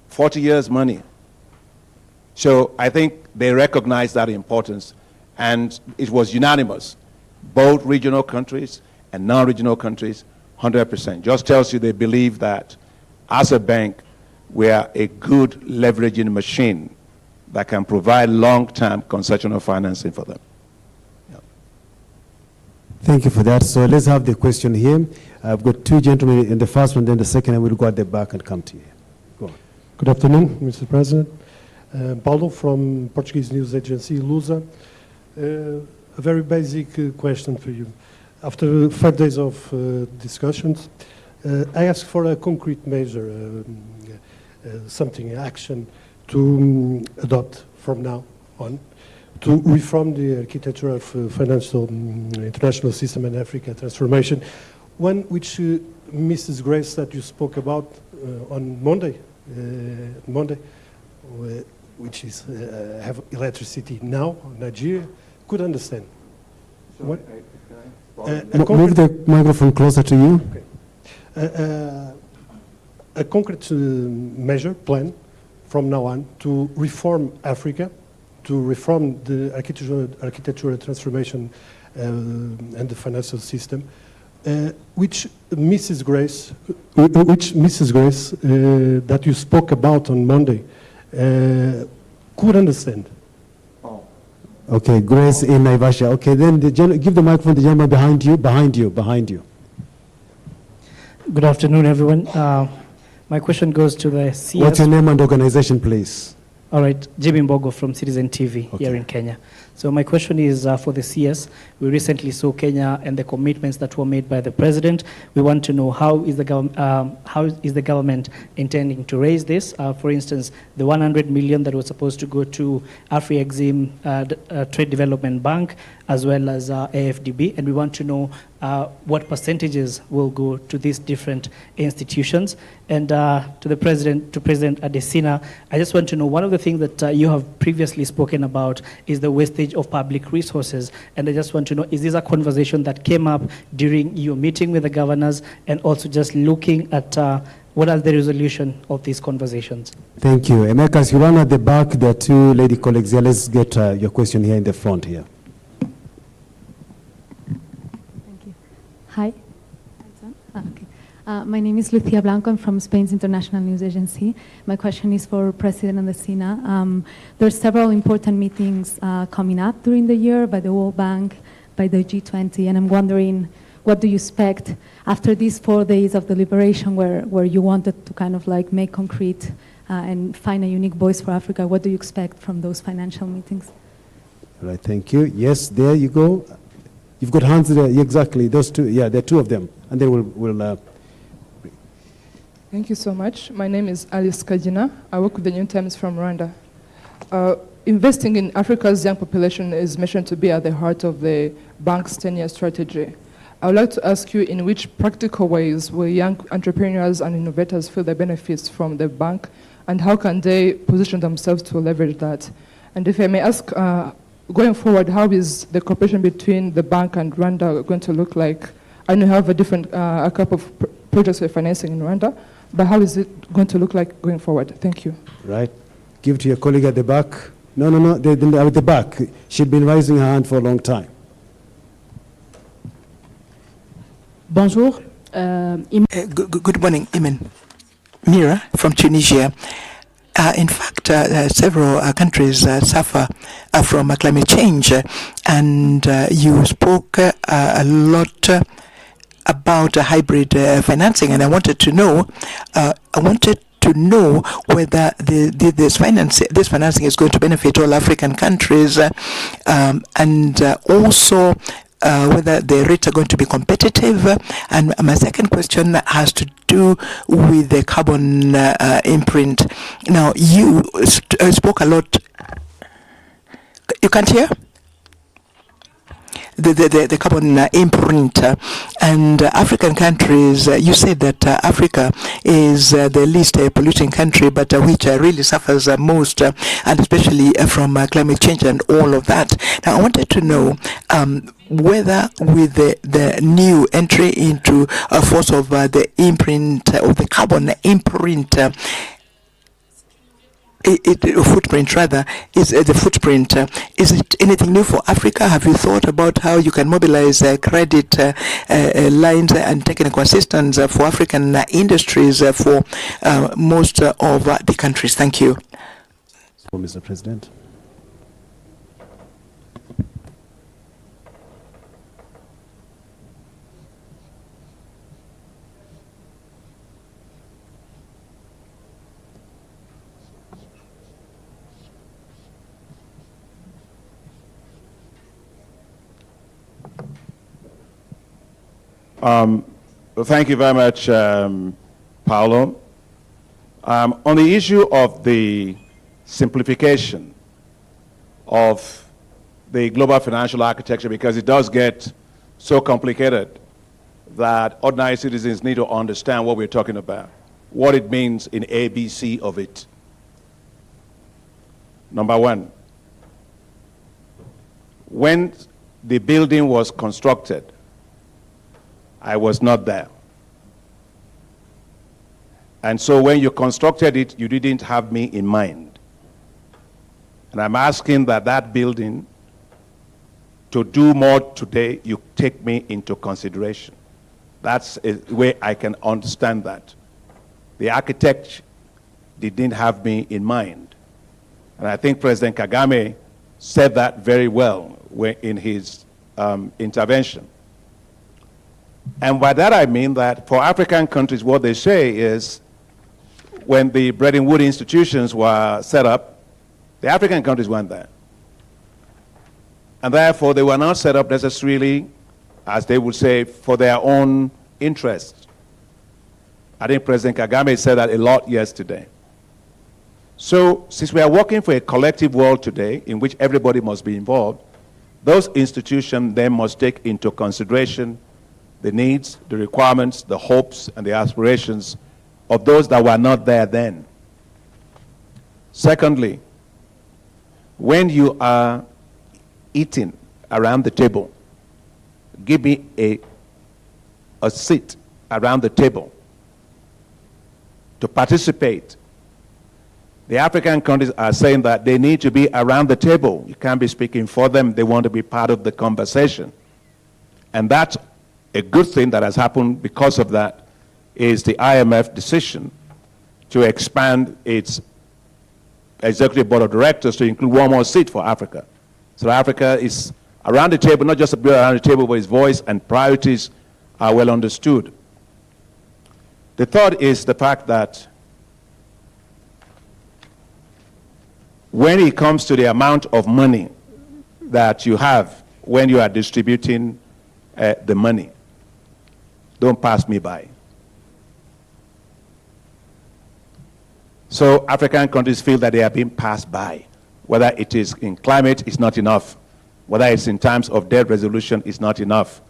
40 years money. So I think they recognize that importance, and it was unanimous. Both regional countries and non-regional countries, 100%. Just tells you they believe that as a bank, we are a good leveraging machine that can provide long-term concessional financing for them. Yeah. Thank you for that. So let's have the question here. I've got 2 gentlemen in the first one, then the second, and we'll go at the back and come to you. Go on. Good afternoon, Mr. President. Paulo from Portuguese news agency Lusa. A very basic question for you. After 5 days of discussions, I ask for a concrete measure, action to adopt from now on to reform the architecture of financial international system and Africa transformation, one which Mrs. Grace that you spoke about on Monday, which is have electricity now, Nigeria, could understand. Move the microphone closer to you. Okay. A concrete measure, plan, from now on, to reform Africa, to reform the architectural transformation and the financial system, which Mrs. Grace, that you spoke about on Monday, could understand. Oh. Okay, Grace in Naivasha. Okay, then give the microphone to the gentleman behind you. Good afternoon, everyone. My question goes to the CS. What's your name and organization, please? All right, Jimmy Mbogo from Citizen TV here in Kenya. So my question is for the CS. We recently saw Kenya and the commitments that were made by the president. We want to know how is the government intending to raise this? For instance, the 100 million that was supposed to go to Afri-Exim Trade Development Bank, as well as AFDB, and we want to know what percentages will go to these different institutions. And to President Adesina, I just want to know, one of the things that you have previously spoken about is the wastage of public resources, and I just want to know, is this a conversation that came up during your meeting with the governors, and also just looking at what are the resolution of these conversations? Thank you. Emeka, as you run at the back, there are 2 lady colleagues here. Let's get your question here in the front here. Hi. Okay. My name is Lucia Blanco. I'm from Spain's International News Agency. My question is for President Andesina. There are several important meetings coming up during the year by the World Bank, by the G20, and I'm wondering, what do you expect after these 4 days of deliberation where you wanted to kind of like make concrete and find a unique voice for Africa? What do you expect from those financial meetings? All right, thank you. Yes, there you go. You've got hands there, exactly, those two. Yeah, there are two of them. And then we'll Thank you so much. My name is Alice Kajina. I work with the New Times from Rwanda. Investing in Africa's young population is mentioned to be at the heart of the bank's 10-year strategy. I would like to ask you, in which practical ways will young entrepreneurs and innovators feel the benefits from the bank, and how can they position themselves to leverage that? And if I may ask, going forward, how is the cooperation between the bank and Rwanda going to look like? I know you have a couple of projects for financing in Rwanda, but how is it going to look like going forward? Thank you. Right. Give it to your colleague at the back. No, at the back. She'd been raising her hand for a long time. Bonjour. Good morning, Imen. Mira from Tunisia. In fact, several countries suffer from climate change, and you spoke a lot about hybrid financing, and I wanted to know whether this financing is going to benefit all African countries, and also whether the rates are going to be competitive. And my second question has to do with the carbon imprint. Now, you spoke a lot. You can't hear? The carbon imprint and African countries. You said that Africa is the least polluting country, but which really suffers most, and especially from climate change and all of that. Now, I wanted to know whether with the new entry into force of the imprint, of the carbon imprint, footprint rather, is the footprint. Is it anything new for Africa? Have you thought about how you can mobilize credit lines and technical assistance for African industries for most of the countries? Thank you. Mr. President. Thank you very much, Paolo. On the issue of the simplification of the global financial architecture, because it does get so complicated that ordinary citizens need to understand what we're talking about, what it means in ABC of it. Number one, when the building was constructed, I was not there. And so when you constructed it, you didn't have me in mind. And I'm asking that building, to do more today, you take me into consideration. That's a way I can understand that. The architect didn't have me in mind. And I think President Kagame said that very well in his intervention. And by that I mean that for African countries, what they say is, when the Bretton Woods institutions were set up, the African countries weren't there. And therefore, they were not set up necessarily, as they would say, for their own interests. I think President Kagame said that a lot yesterday. So, since we are working for a collective world today, in which everybody must be involved, those institutions then must take into consideration the needs, the requirements, the hopes, and the aspirations of those that were not there then. Secondly, when you are eating around the table, give me a seat around the table to participate. The African countries are saying that they need to be around the table. You can't be speaking for them. They want to be part of the conversation. And that's a good thing that has happened because of that is the IMF decision to expand its executive board of directors to include one more seat for Africa. So Africa is around the table, not just around the table, but its voice and priorities are well understood. The third is the fact that when it comes to the amount of money that you have when you are distributing the money, don't pass me by. So African countries feel that they are being passed by. Whether it is in climate, it's not enough. Whether it's in terms of debt resolution, it's not enough.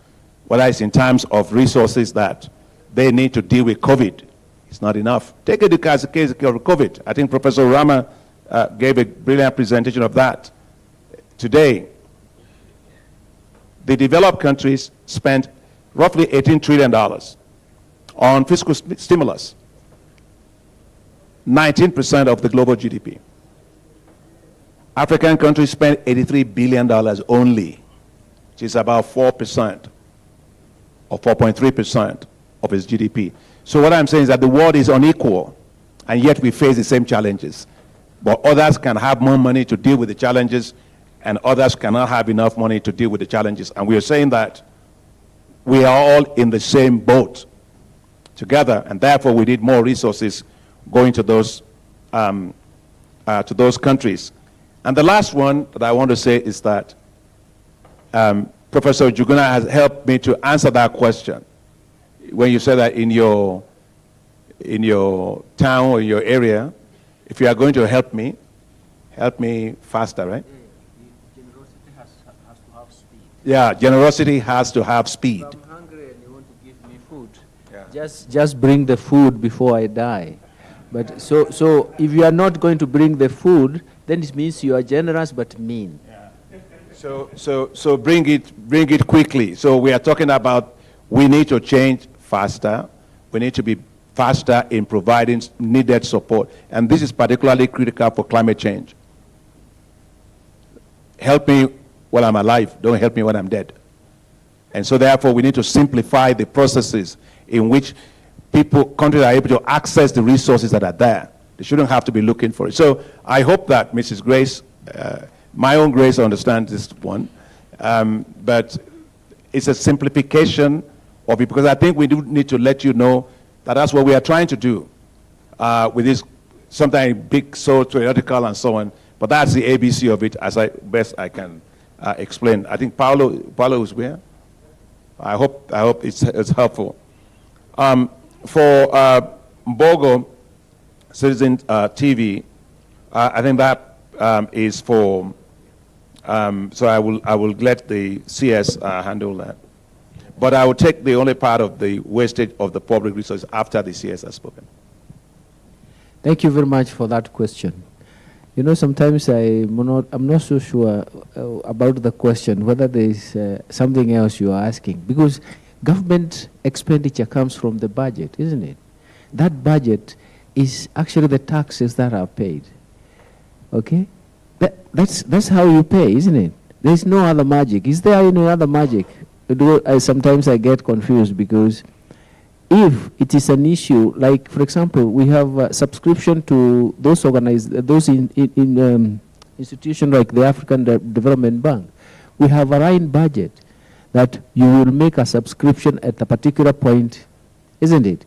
Whether it's in terms of resources that they need to deal with COVID, it's not enough. Take a look at the case of COVID. I think Professor Rama gave a brilliant presentation of that. Today, the developed countries spent roughly $18 trillion on fiscal stimulus, 19% of the global GDP. African countries spend $83 billion only, which is about 4% or 4.3% of its GDP. So what I'm saying is that the world is unequal, and yet we face the same challenges. But others can have more money to deal with the challenges, and others cannot have enough money to deal with the challenges. And we are saying that we are all in the same boat together, and therefore we need more resources going to those countries. And the last one that I want to say is that Professor Njuguna has helped me to answer that question. When you said that in your town or your area, if you are going to help me faster, right? Generosity has to have speed. Yeah, generosity has to have speed. If I'm hungry and you want to give me food, just bring the food before I die. But so if you are not going to bring the food, then it means you are generous but mean. Yeah. So bring it quickly. So we are talking about we need to change faster. We need to be faster in providing needed support. And this is particularly critical for climate change. Help me while I'm alive. Don't help me when I'm dead. And so therefore we need to simplify the processes in which countries are able to access the resources that are there. They shouldn't have to be looking for it. So I hope that Mrs. Grace, my own Grace understands this one, but it's a simplification of it, because I think we do need to let you know that that's what we are trying to do with this sometimes big, so theoretical and so on, but that's the ABC of it as best I can explain. I think Paulo is where? I hope it's helpful. For Mbogo Citizen TV, I think that is for, so I will let the CS handle that. But I will take the only part of the wastage of the public resources after the CS has spoken. Thank you very much for that question. You know, sometimes I'm not so sure about the question, whether there is something else you are asking, because government expenditure comes from the budget, isn't it? That budget is actually the taxes that are paid. Okay? That's how you pay, isn't it? There's no other magic. Is there any other magic? Sometimes I get confused, because if it is an issue, like, for example, we have subscription to those institutions like the African Development Bank. We have a line budget that you will make a subscription at a particular point, isn't it?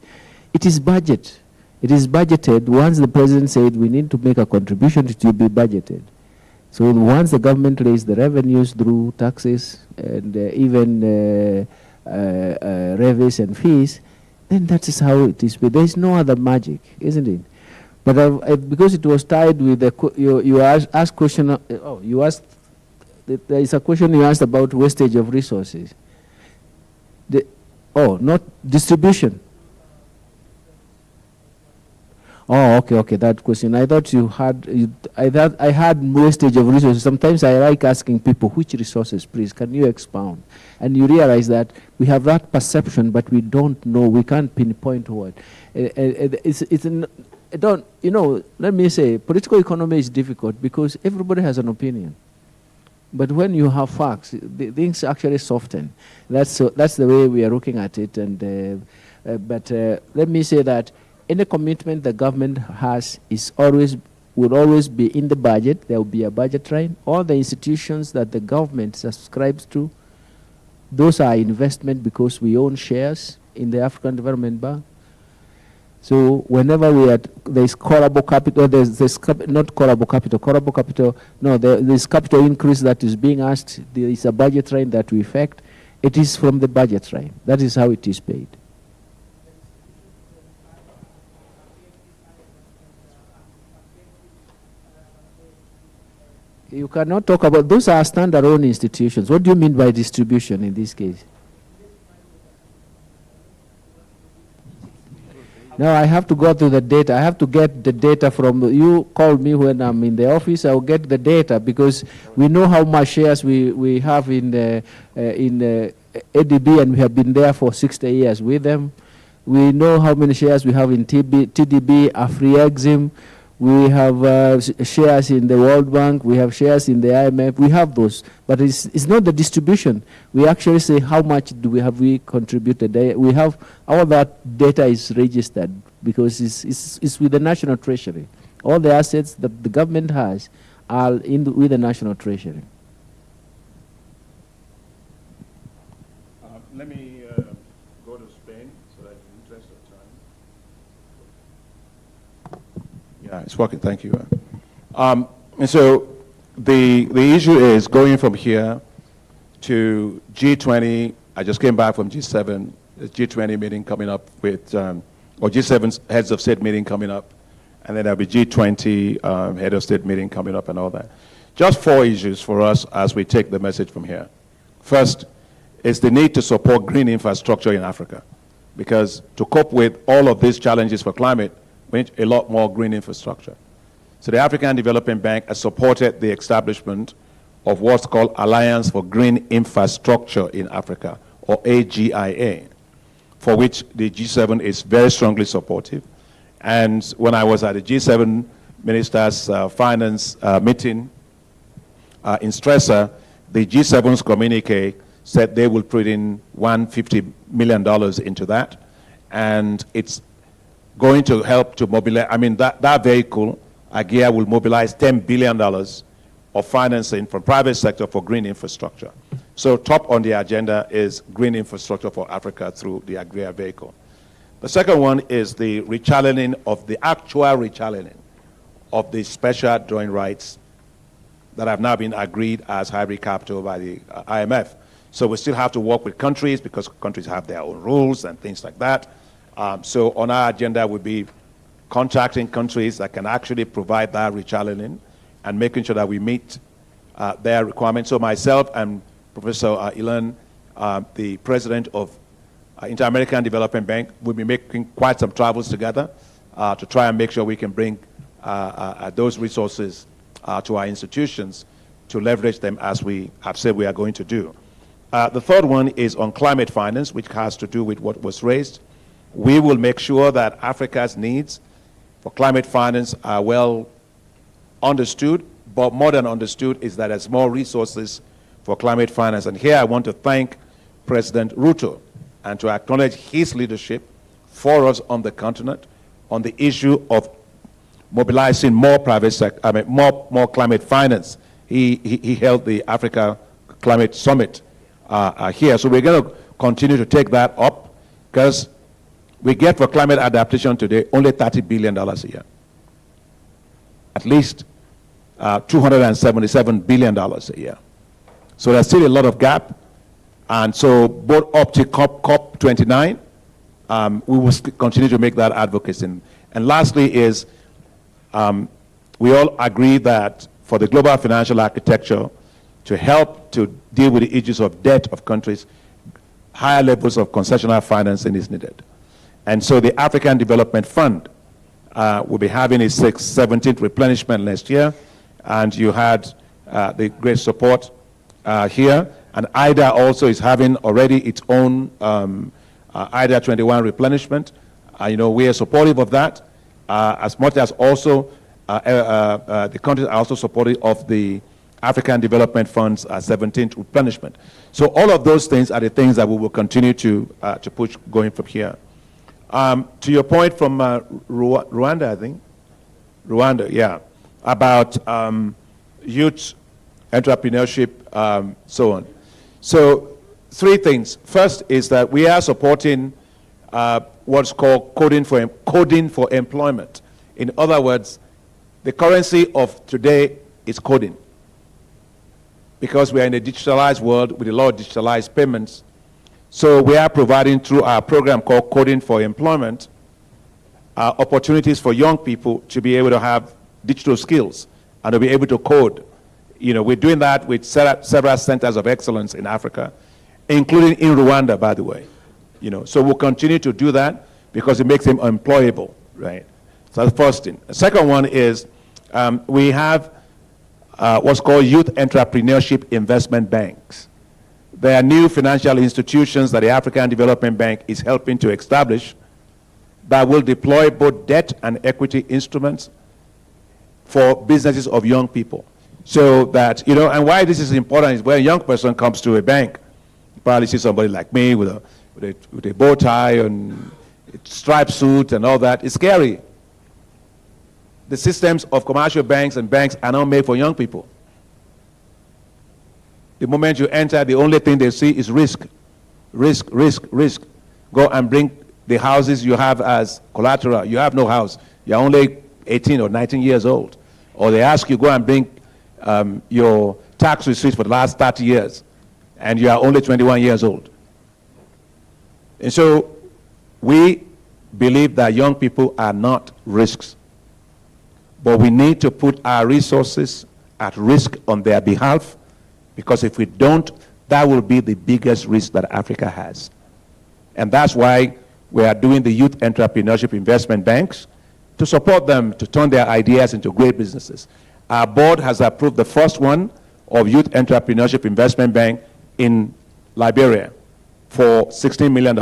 It is budget. It is budgeted. Once the president said we need to make a contribution, it will be budgeted. So once the government raised the revenues through taxes and even levies and fees, then that is how it is. But there is no other magic, isn't it? But because it was tied with the you asked question. You asked. There is a question you asked about wastage of resources. Not distribution. Oh, okay, that question. I thought you had, I had wastage of resources. Sometimes I like asking people, which resources, please, can you expound? And you realize that we have that perception, but we don't know, we can't pinpoint what. Let me say, political economy is difficult because everybody has an opinion. But when you have facts, the things actually soften. That's the way we are looking at it. And Let me say that any commitment the government has will always be in the budget. There will be a budget line. All the institutions that the government subscribes to, those are investment because we own shares in the African Development Bank. So whenever there's callable capital, there's capital increase that is being asked, there is a budget line that we effect. It is from the budget line. That is how it is paid. You cannot talk about, those are standalone institutions. What do you mean by distribution in this case? No, I have to go through the data. I have to get the data from, you call me when I'm in the office, I'll get the data because we know how much shares we have in ADB, and we have been there for 60 years with them. We know how many shares we have in TDB, AfriExim. We have shares in the World Bank. We have shares in the IMF. We have those. But it's not the distribution. We actually say how much we contributed. We have, all that data is registered because it's with the National Treasury. All the assets that the government has are with the National Treasury. Let me go to Spain so that in the interest of time. Yeah, it's working. Thank you. And so the issue is going from here to G20. I just came back from G7, the G20 meeting coming up with, or G7 heads of state meeting coming up, and then there'll be G20 head of state meeting coming up and all that. Just 4 issues for us as we take the message from here. First is the need to support green infrastructure in Africa, because to cope with all of these challenges for climate, we need a lot more green infrastructure. So the African Development Bank has supported the establishment of what's called Alliance for Green Infrastructure in Africa, or AGIA, for which the G7 is very strongly supportive. And when I was at the G7 Ministers' Finance meeting in Stresa, the G7's communique said they will put in $150 million into that, and it's going to help to mobilize. I mean, that vehicle, AGIA, will mobilize $10 billion of financing from private sector for green infrastructure. So top on the agenda is green infrastructure for Africa through the AGIA vehicle. The second one is the rechallening of the actual rechallening of the special drawing rights that have now been agreed as hybrid capital by the IMF. So we still have to work with countries because countries have their own rules and things like that. So on our agenda would be contacting countries that can actually provide that rechallening and making sure that we meet their requirements. So myself and Professor Ilan, the president of Inter-American Development Bank, will be making quite some travels together to try and make sure we can bring those resources to our institutions to leverage them as we have said we are going to do. The third one is on climate finance, which has to do with what was raised. We will make sure that Africa's needs for climate finance are well understood, but more than understood is that there's more resources for climate finance. And here I want to thank President Ruto and to acknowledge his leadership for us on the continent on the issue of mobilizing more private sector, more climate finance. He held the Africa Climate Summit here. So we're going to continue to take that up because we get for climate adaptation today only $30 billion a year. At least $277 billion a year. So there's still a lot of gap. And so both up to COP29, we will continue to make that advocacy. And lastly is, we all agree that for the global financial architecture to help to deal with the issues of debt of countries, higher levels of concessional financing is needed. And so the African Development Fund will be having its 17th replenishment next year. And you had the great support here. And IDA also is having already its own IDA 21 replenishment. We are supportive of that, as much as also the countries are also supportive of the African Development Fund's 17th replenishment. So all of those things are the things that we will continue to push going from here. To your point from Rwanda, I think. Rwanda, yeah. About youth entrepreneurship, so on. So 3 things. First is that we are supporting what's called coding for employment. In other words, the currency of today is coding. Because we are in a digitalized world with a lot of digitalized payments. So we are providing through our program called Coding for Employment opportunities for young people to be able to have digital skills and to be able to code. You know, we're doing that with several centers of excellence in Africa, including in Rwanda, by the way. You know, so we'll continue to do that because it makes them employable, right? So that's the first thing. The second one is we have what's called Youth Entrepreneurship Investment Banks. There are new financial institutions that the African Development Bank is helping to establish that will deploy both debt and equity instruments for businesses of young people. So that, you know, and why this is important is when a young person comes to a bank, you probably see somebody like me with a bow tie and a striped suit and all that. It's scary. The systems of commercial banks and banks are not made for young people. The moment you enter, the only thing they see is risk. Risk, risk, risk. Go and bring the houses you have as collateral. You have no house. You're only 18 or 19 years old. Or they ask you, go and bring your tax receipts for the last 30 years. And you are only 21 years old. And so we believe that young people are not risks. But we need to put our resources at risk on their behalf, because if we don't, that will be the biggest risk that Africa has. And that's why we are doing the Youth Entrepreneurship Investment Banks to support them to turn their ideas into great businesses. Our board has approved the first one of Youth Entrepreneurship Investment Bank in Liberia for $16 million.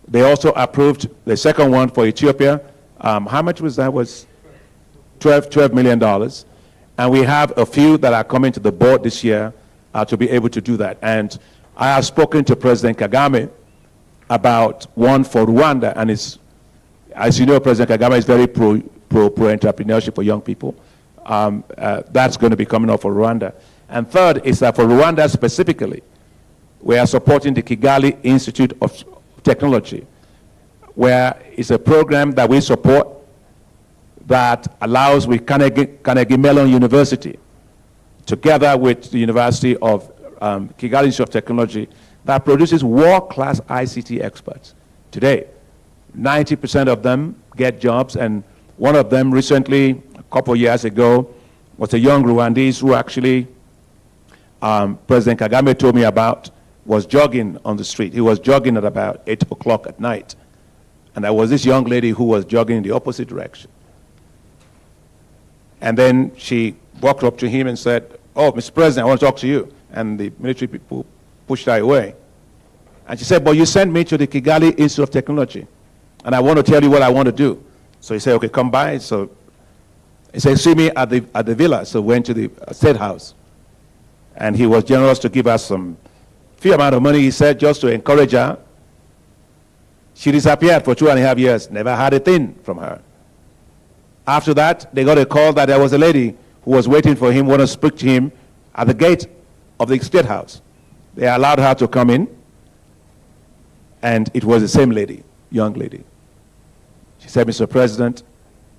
They also approved the second one for Ethiopia. How much was that? Was $12 million. And we have a few that are coming to the board this year to be able to do that. And I have spoken to President Kagame about one for Rwanda, and it's, as you know, President Kagame is very pro entrepreneurship for young people. That's going to be coming up for Rwanda. And third is that for Rwanda specifically, we are supporting the Kigali Institute of Technology, where it's a program that we support that allows with Carnegie Mellon University, together with the University of Kigali Institute of Technology, that produces world-class ICT experts. Today, 90% of them get jobs, and one of them recently, a couple of years ago, was a young Rwandese who actually President Kagame told me about, was jogging on the street. He was jogging at about 8 o'clock at night. And there was this young lady who was jogging in the opposite direction. And then she walked up to him and said, "Oh, Mr. President, I want to talk to you." And the military people pushed her away. And she said, "But you sent me to the Kigali Institute of Technology, and I want to tell you what I want to do." So he said, "Okay, come by." So he said, "See me at the villa." So went to the State House. And he was generous to give us some few amount of money, he said, just to encourage her. She disappeared for 2.5 years, never had a thing from her. After that, they got a call that there was a lady who was waiting for him, wanted to speak to him at the gate of the State House. They allowed her to come in, and it was the same lady, young lady. She said, "Mr. President,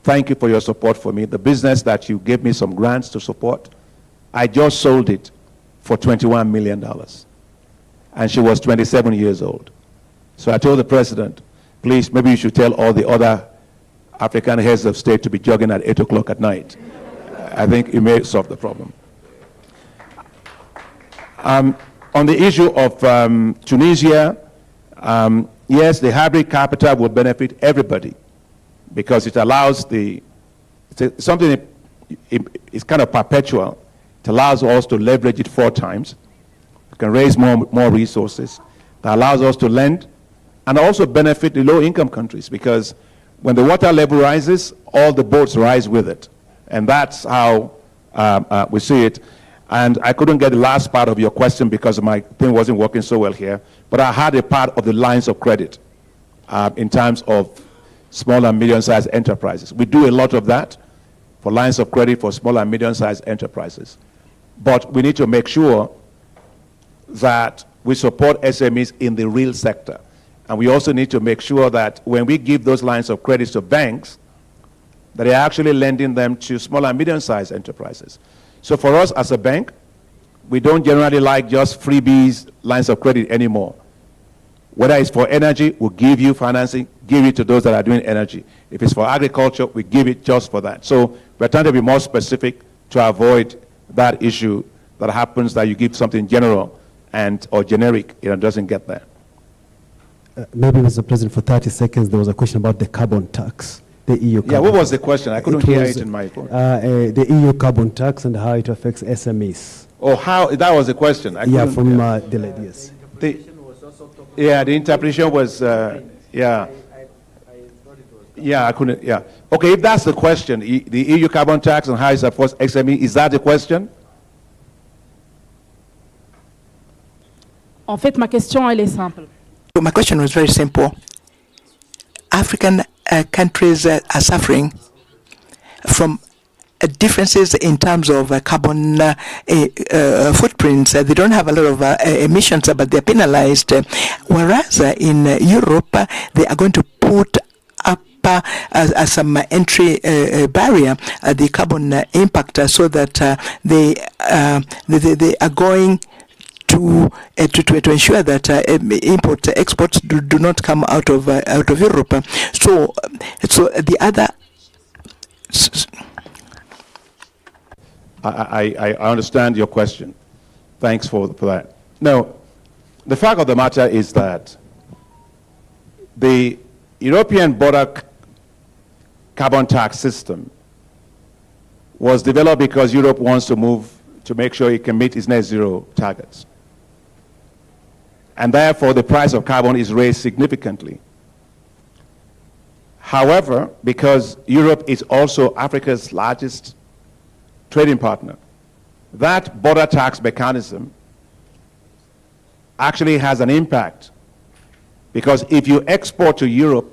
thank you for your support for me. The business that you gave me some grants to support, I just sold it for $21 million. And she was 27 years old. So I told the president, please, maybe you should tell all the other African heads of state to be jogging at 8 o'clock at night. I think it may solve the problem. On the issue of Tunisia, yes, the hybrid capital will benefit everybody because it allows something is kind of perpetual. It allows us to leverage it 4 times. We can raise more resources. That allows us to lend and also benefit the low-income countries because when the water level rises, all the boats rise with it. And that's how we see it. And I couldn't get the last part of your question because my thing wasn't working so well here, but I had a part of the lines of credit. in terms of small and medium-sized enterprises. We do a lot of that for lines of credit for small and medium-sized enterprises. But we need to make sure that we support SMEs in the real sector. And we also need to make sure that when we give those lines of credit to banks, that they're actually lending them to small and medium-sized enterprises. So for us as a bank, we don't generally like just freebies lines of credit anymore. Whether it's for energy, we'll give you financing, give it to those that are doing energy. If it's for agriculture, we give it just for that. So we're trying to be more specific to avoid that issue that happens that you give something general and or generic, it doesn't get there. Maybe, Mr. President, for 30 seconds, there was a question about the carbon tax. The EU carbon Yeah, what was the question? I couldn't hear it in my phone. The EU carbon tax and how it affects SMEs. Oh, how, that was the question. Yeah, from the lady, yes. The interpretation was, yeah. Yeah, I couldn't, yeah. Okay, if that's the question, the EU carbon tax and how it supports SME, is that the question? En fait, ma question, elle est simple. So my question was very simple. African countries are suffering from differences in terms of carbon footprints. They don't have a lot of emissions, but they're penalized. Whereas in Europe, they are going to put up as some entry barrier the carbon impact, so that they are going to ensure that exports do not come out of Europe. So the other. I understand your question. Thanks for that. Now, the fact of the matter is that the European border carbon tax system was developed because Europe wants to move to make sure it can meet its net zero targets. And therefore, the price of carbon is raised significantly. However, because Europe is also Africa's largest trading partner, that border tax mechanism actually has an impact, because if you export to Europe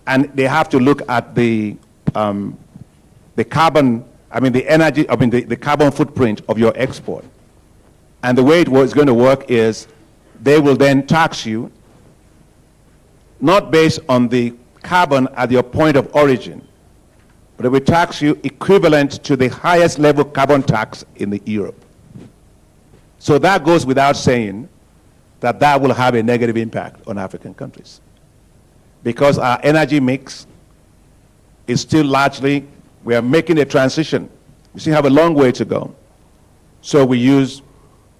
and they have to look at the carbon, the carbon footprint of your export, and the way it was going to work is they will then tax you not based on the carbon at your point of origin, but it will tax you equivalent to the highest level carbon tax in Europe. So that goes without saying that that will have a negative impact on African countries, because our energy mix is still largely, we are making a transition. We still have a long way to go. So we use,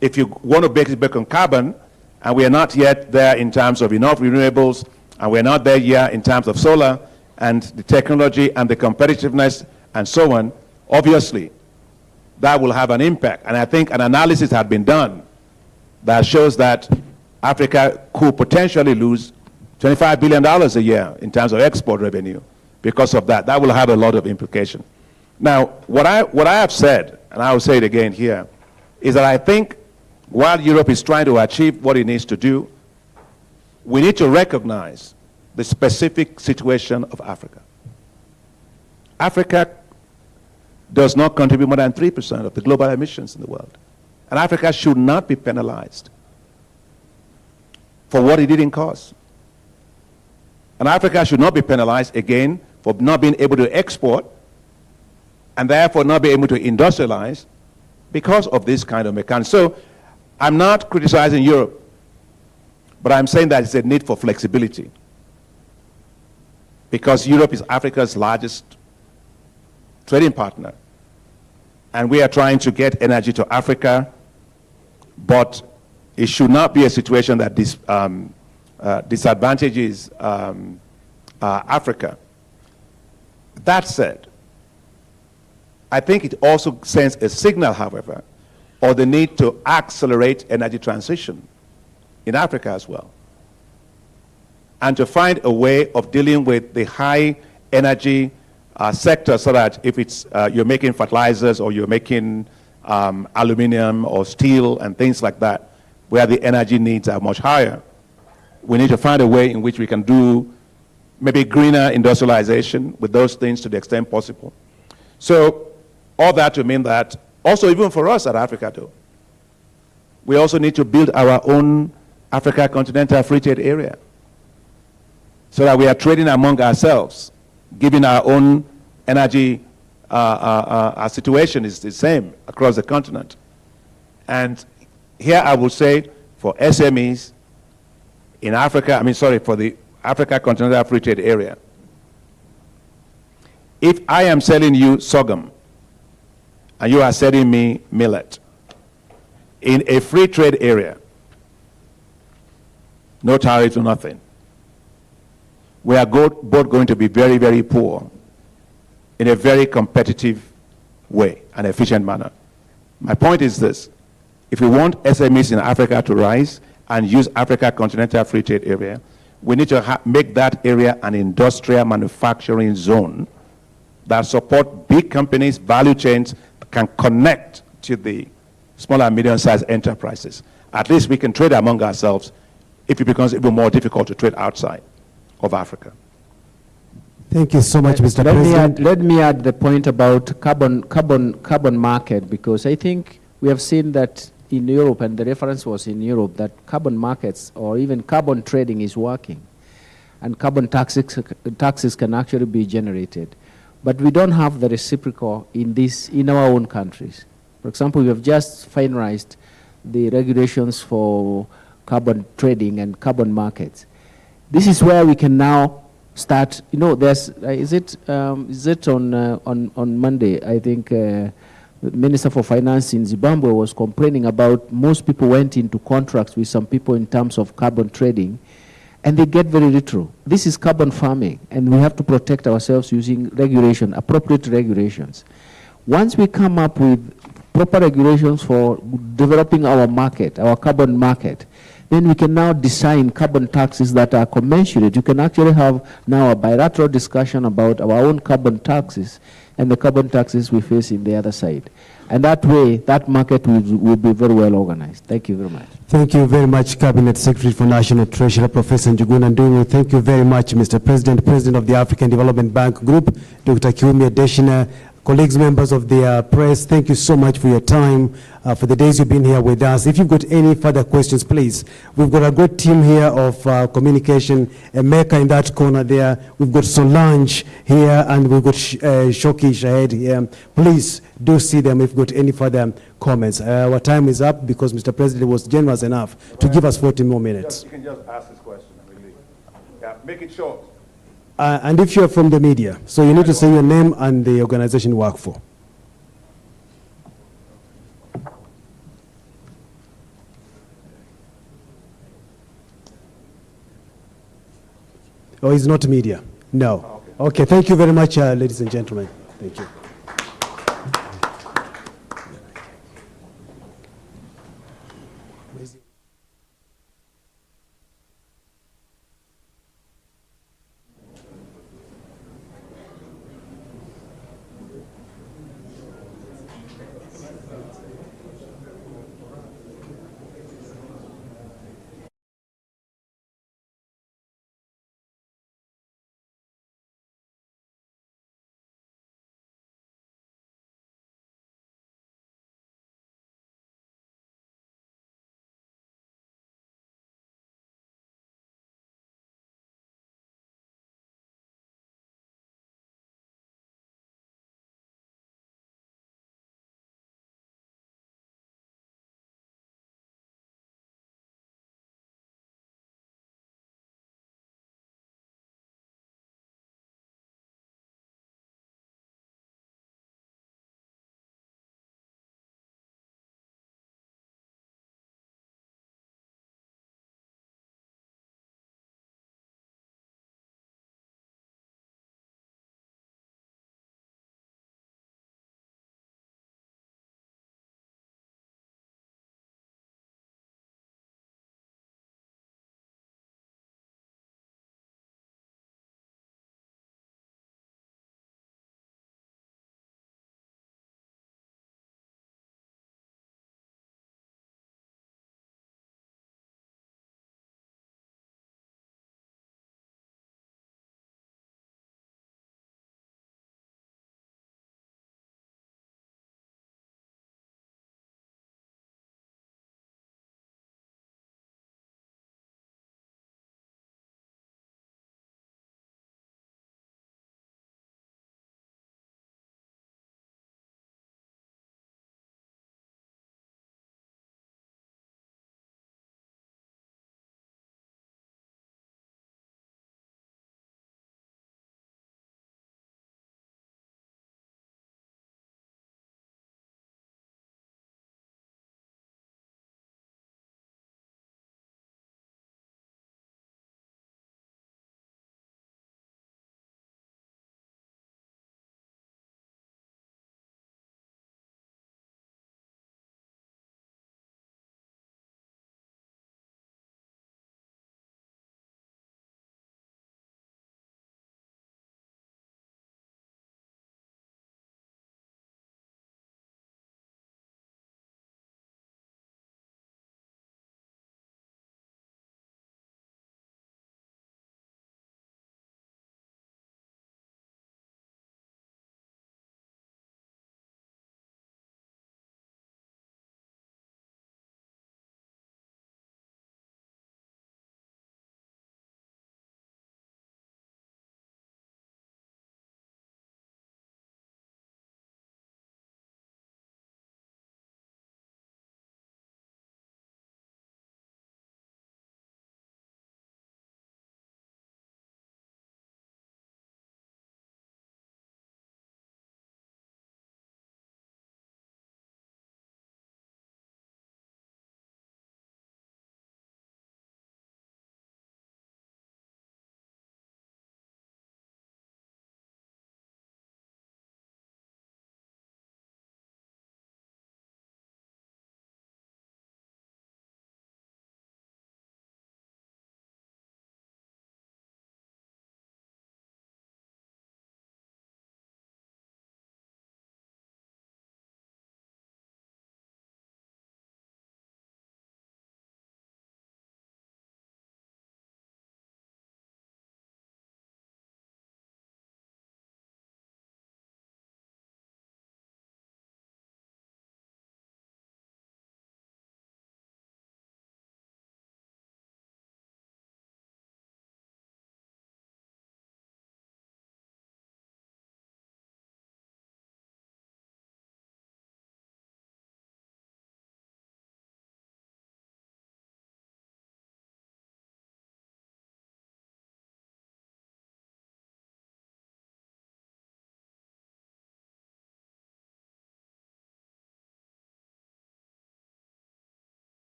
if you want to base it back on carbon, and we are not yet there in terms of enough renewables, and we're not there yet in terms of solar, and the technology and the competitiveness and so on, obviously, that will have an impact. And I think an analysis had been done that shows that Africa could potentially lose $25 billion a year in terms of export revenue because of that. That will have a lot of implication. Now, what I have said, and I will say it again here, is that I think while Europe is trying to achieve what it needs to do, we need to recognize the specific situation of Africa. Africa does not contribute more than 3% of the global emissions in the world. And Africa should not be penalized for what it didn't cause. And Africa should not be penalized, again, for not being able to export and therefore not be able to industrialize because of this kind of mechanism. So I'm not criticizing Europe, but I'm saying that it's a need for flexibility, because Europe is Africa's largest trading partner. And we are trying to get energy to Africa, but it should not be a situation that disadvantages Africa. That said, I think it also sends a signal, however, of the need to accelerate energy transition in Africa as well, and to find a way of dealing with the high energy sector, so that if it's you're making fertilizers or you're making aluminum or steel and things like that, where the energy needs are much higher, We need to find a way in which we can do maybe greener industrialization with those things to the extent possible. So all that to mean that also even for us at Africa too, we also need to build our own Africa Continental Free Trade Area so that we are trading among ourselves, given our own energy, our situation is the same across the continent. And here I will say for SMEs in Africa, for the Africa Continental Free Trade Area, if I am selling you sorghum and you are selling me millet in a free trade area, no tariffs or nothing, we are both going to be very, very poor in a very competitive way, an efficient manner. My point is this: if we want SMEs in Africa to rise and use Africa Continental Free Trade Area, we need to make that area an industrial manufacturing zone that support big companies, value chains, can connect to the small and medium-sized enterprises. At least we can trade among ourselves if it becomes even more difficult to trade outside of Africa. Thank you so much, Mr. President. Let me add the point about carbon market, because I think we have seen that in Europe, and the reference was in Europe, that carbon markets or even carbon trading is working, and carbon taxes can actually be generated. But we don't have the reciprocal in our own countries. For example, we have just finalized the regulations for carbon trading and carbon markets. This is where we can now start. There's is it on Monday? I think the Minister for Finance in Zimbabwe was complaining about most people went into contracts with some people in terms of carbon trading, and they get very little. This is carbon farming, and we have to protect ourselves using regulation, appropriate regulations. Once we come up with proper regulations for developing our market, our carbon market, then we can now design carbon taxes that are commensurate. You can actually have now a bilateral discussion about our own carbon taxes and the carbon taxes we face in the other side. And that way, that market will be very well organized. Thank you very much. Thank you very much, Cabinet Secretary for National Treasurer, Professor Njuguna Ndung'u. Thank you very much, Mr. President, President of the African Development Bank Group, Dr. Kiwumi Adesina. Colleagues, members of the press, thank you so much for your time, for the days you've been here with us. If you've got any further questions, please. We've got a good team here of communication, Emeka in that corner there. We've got Solange here, and we've got Shoki Shahed here. Please do see them if you've got any further comments. Our time is up because Mr. President was generous enough to give us 40 more minutes. You can just ask this question and leave. Yeah, make it short. And if you're from the media, so you need to say your name and the organization you work for. Oh, it's not media? No. Okay, thank you very much, ladies and gentlemen. Thank you.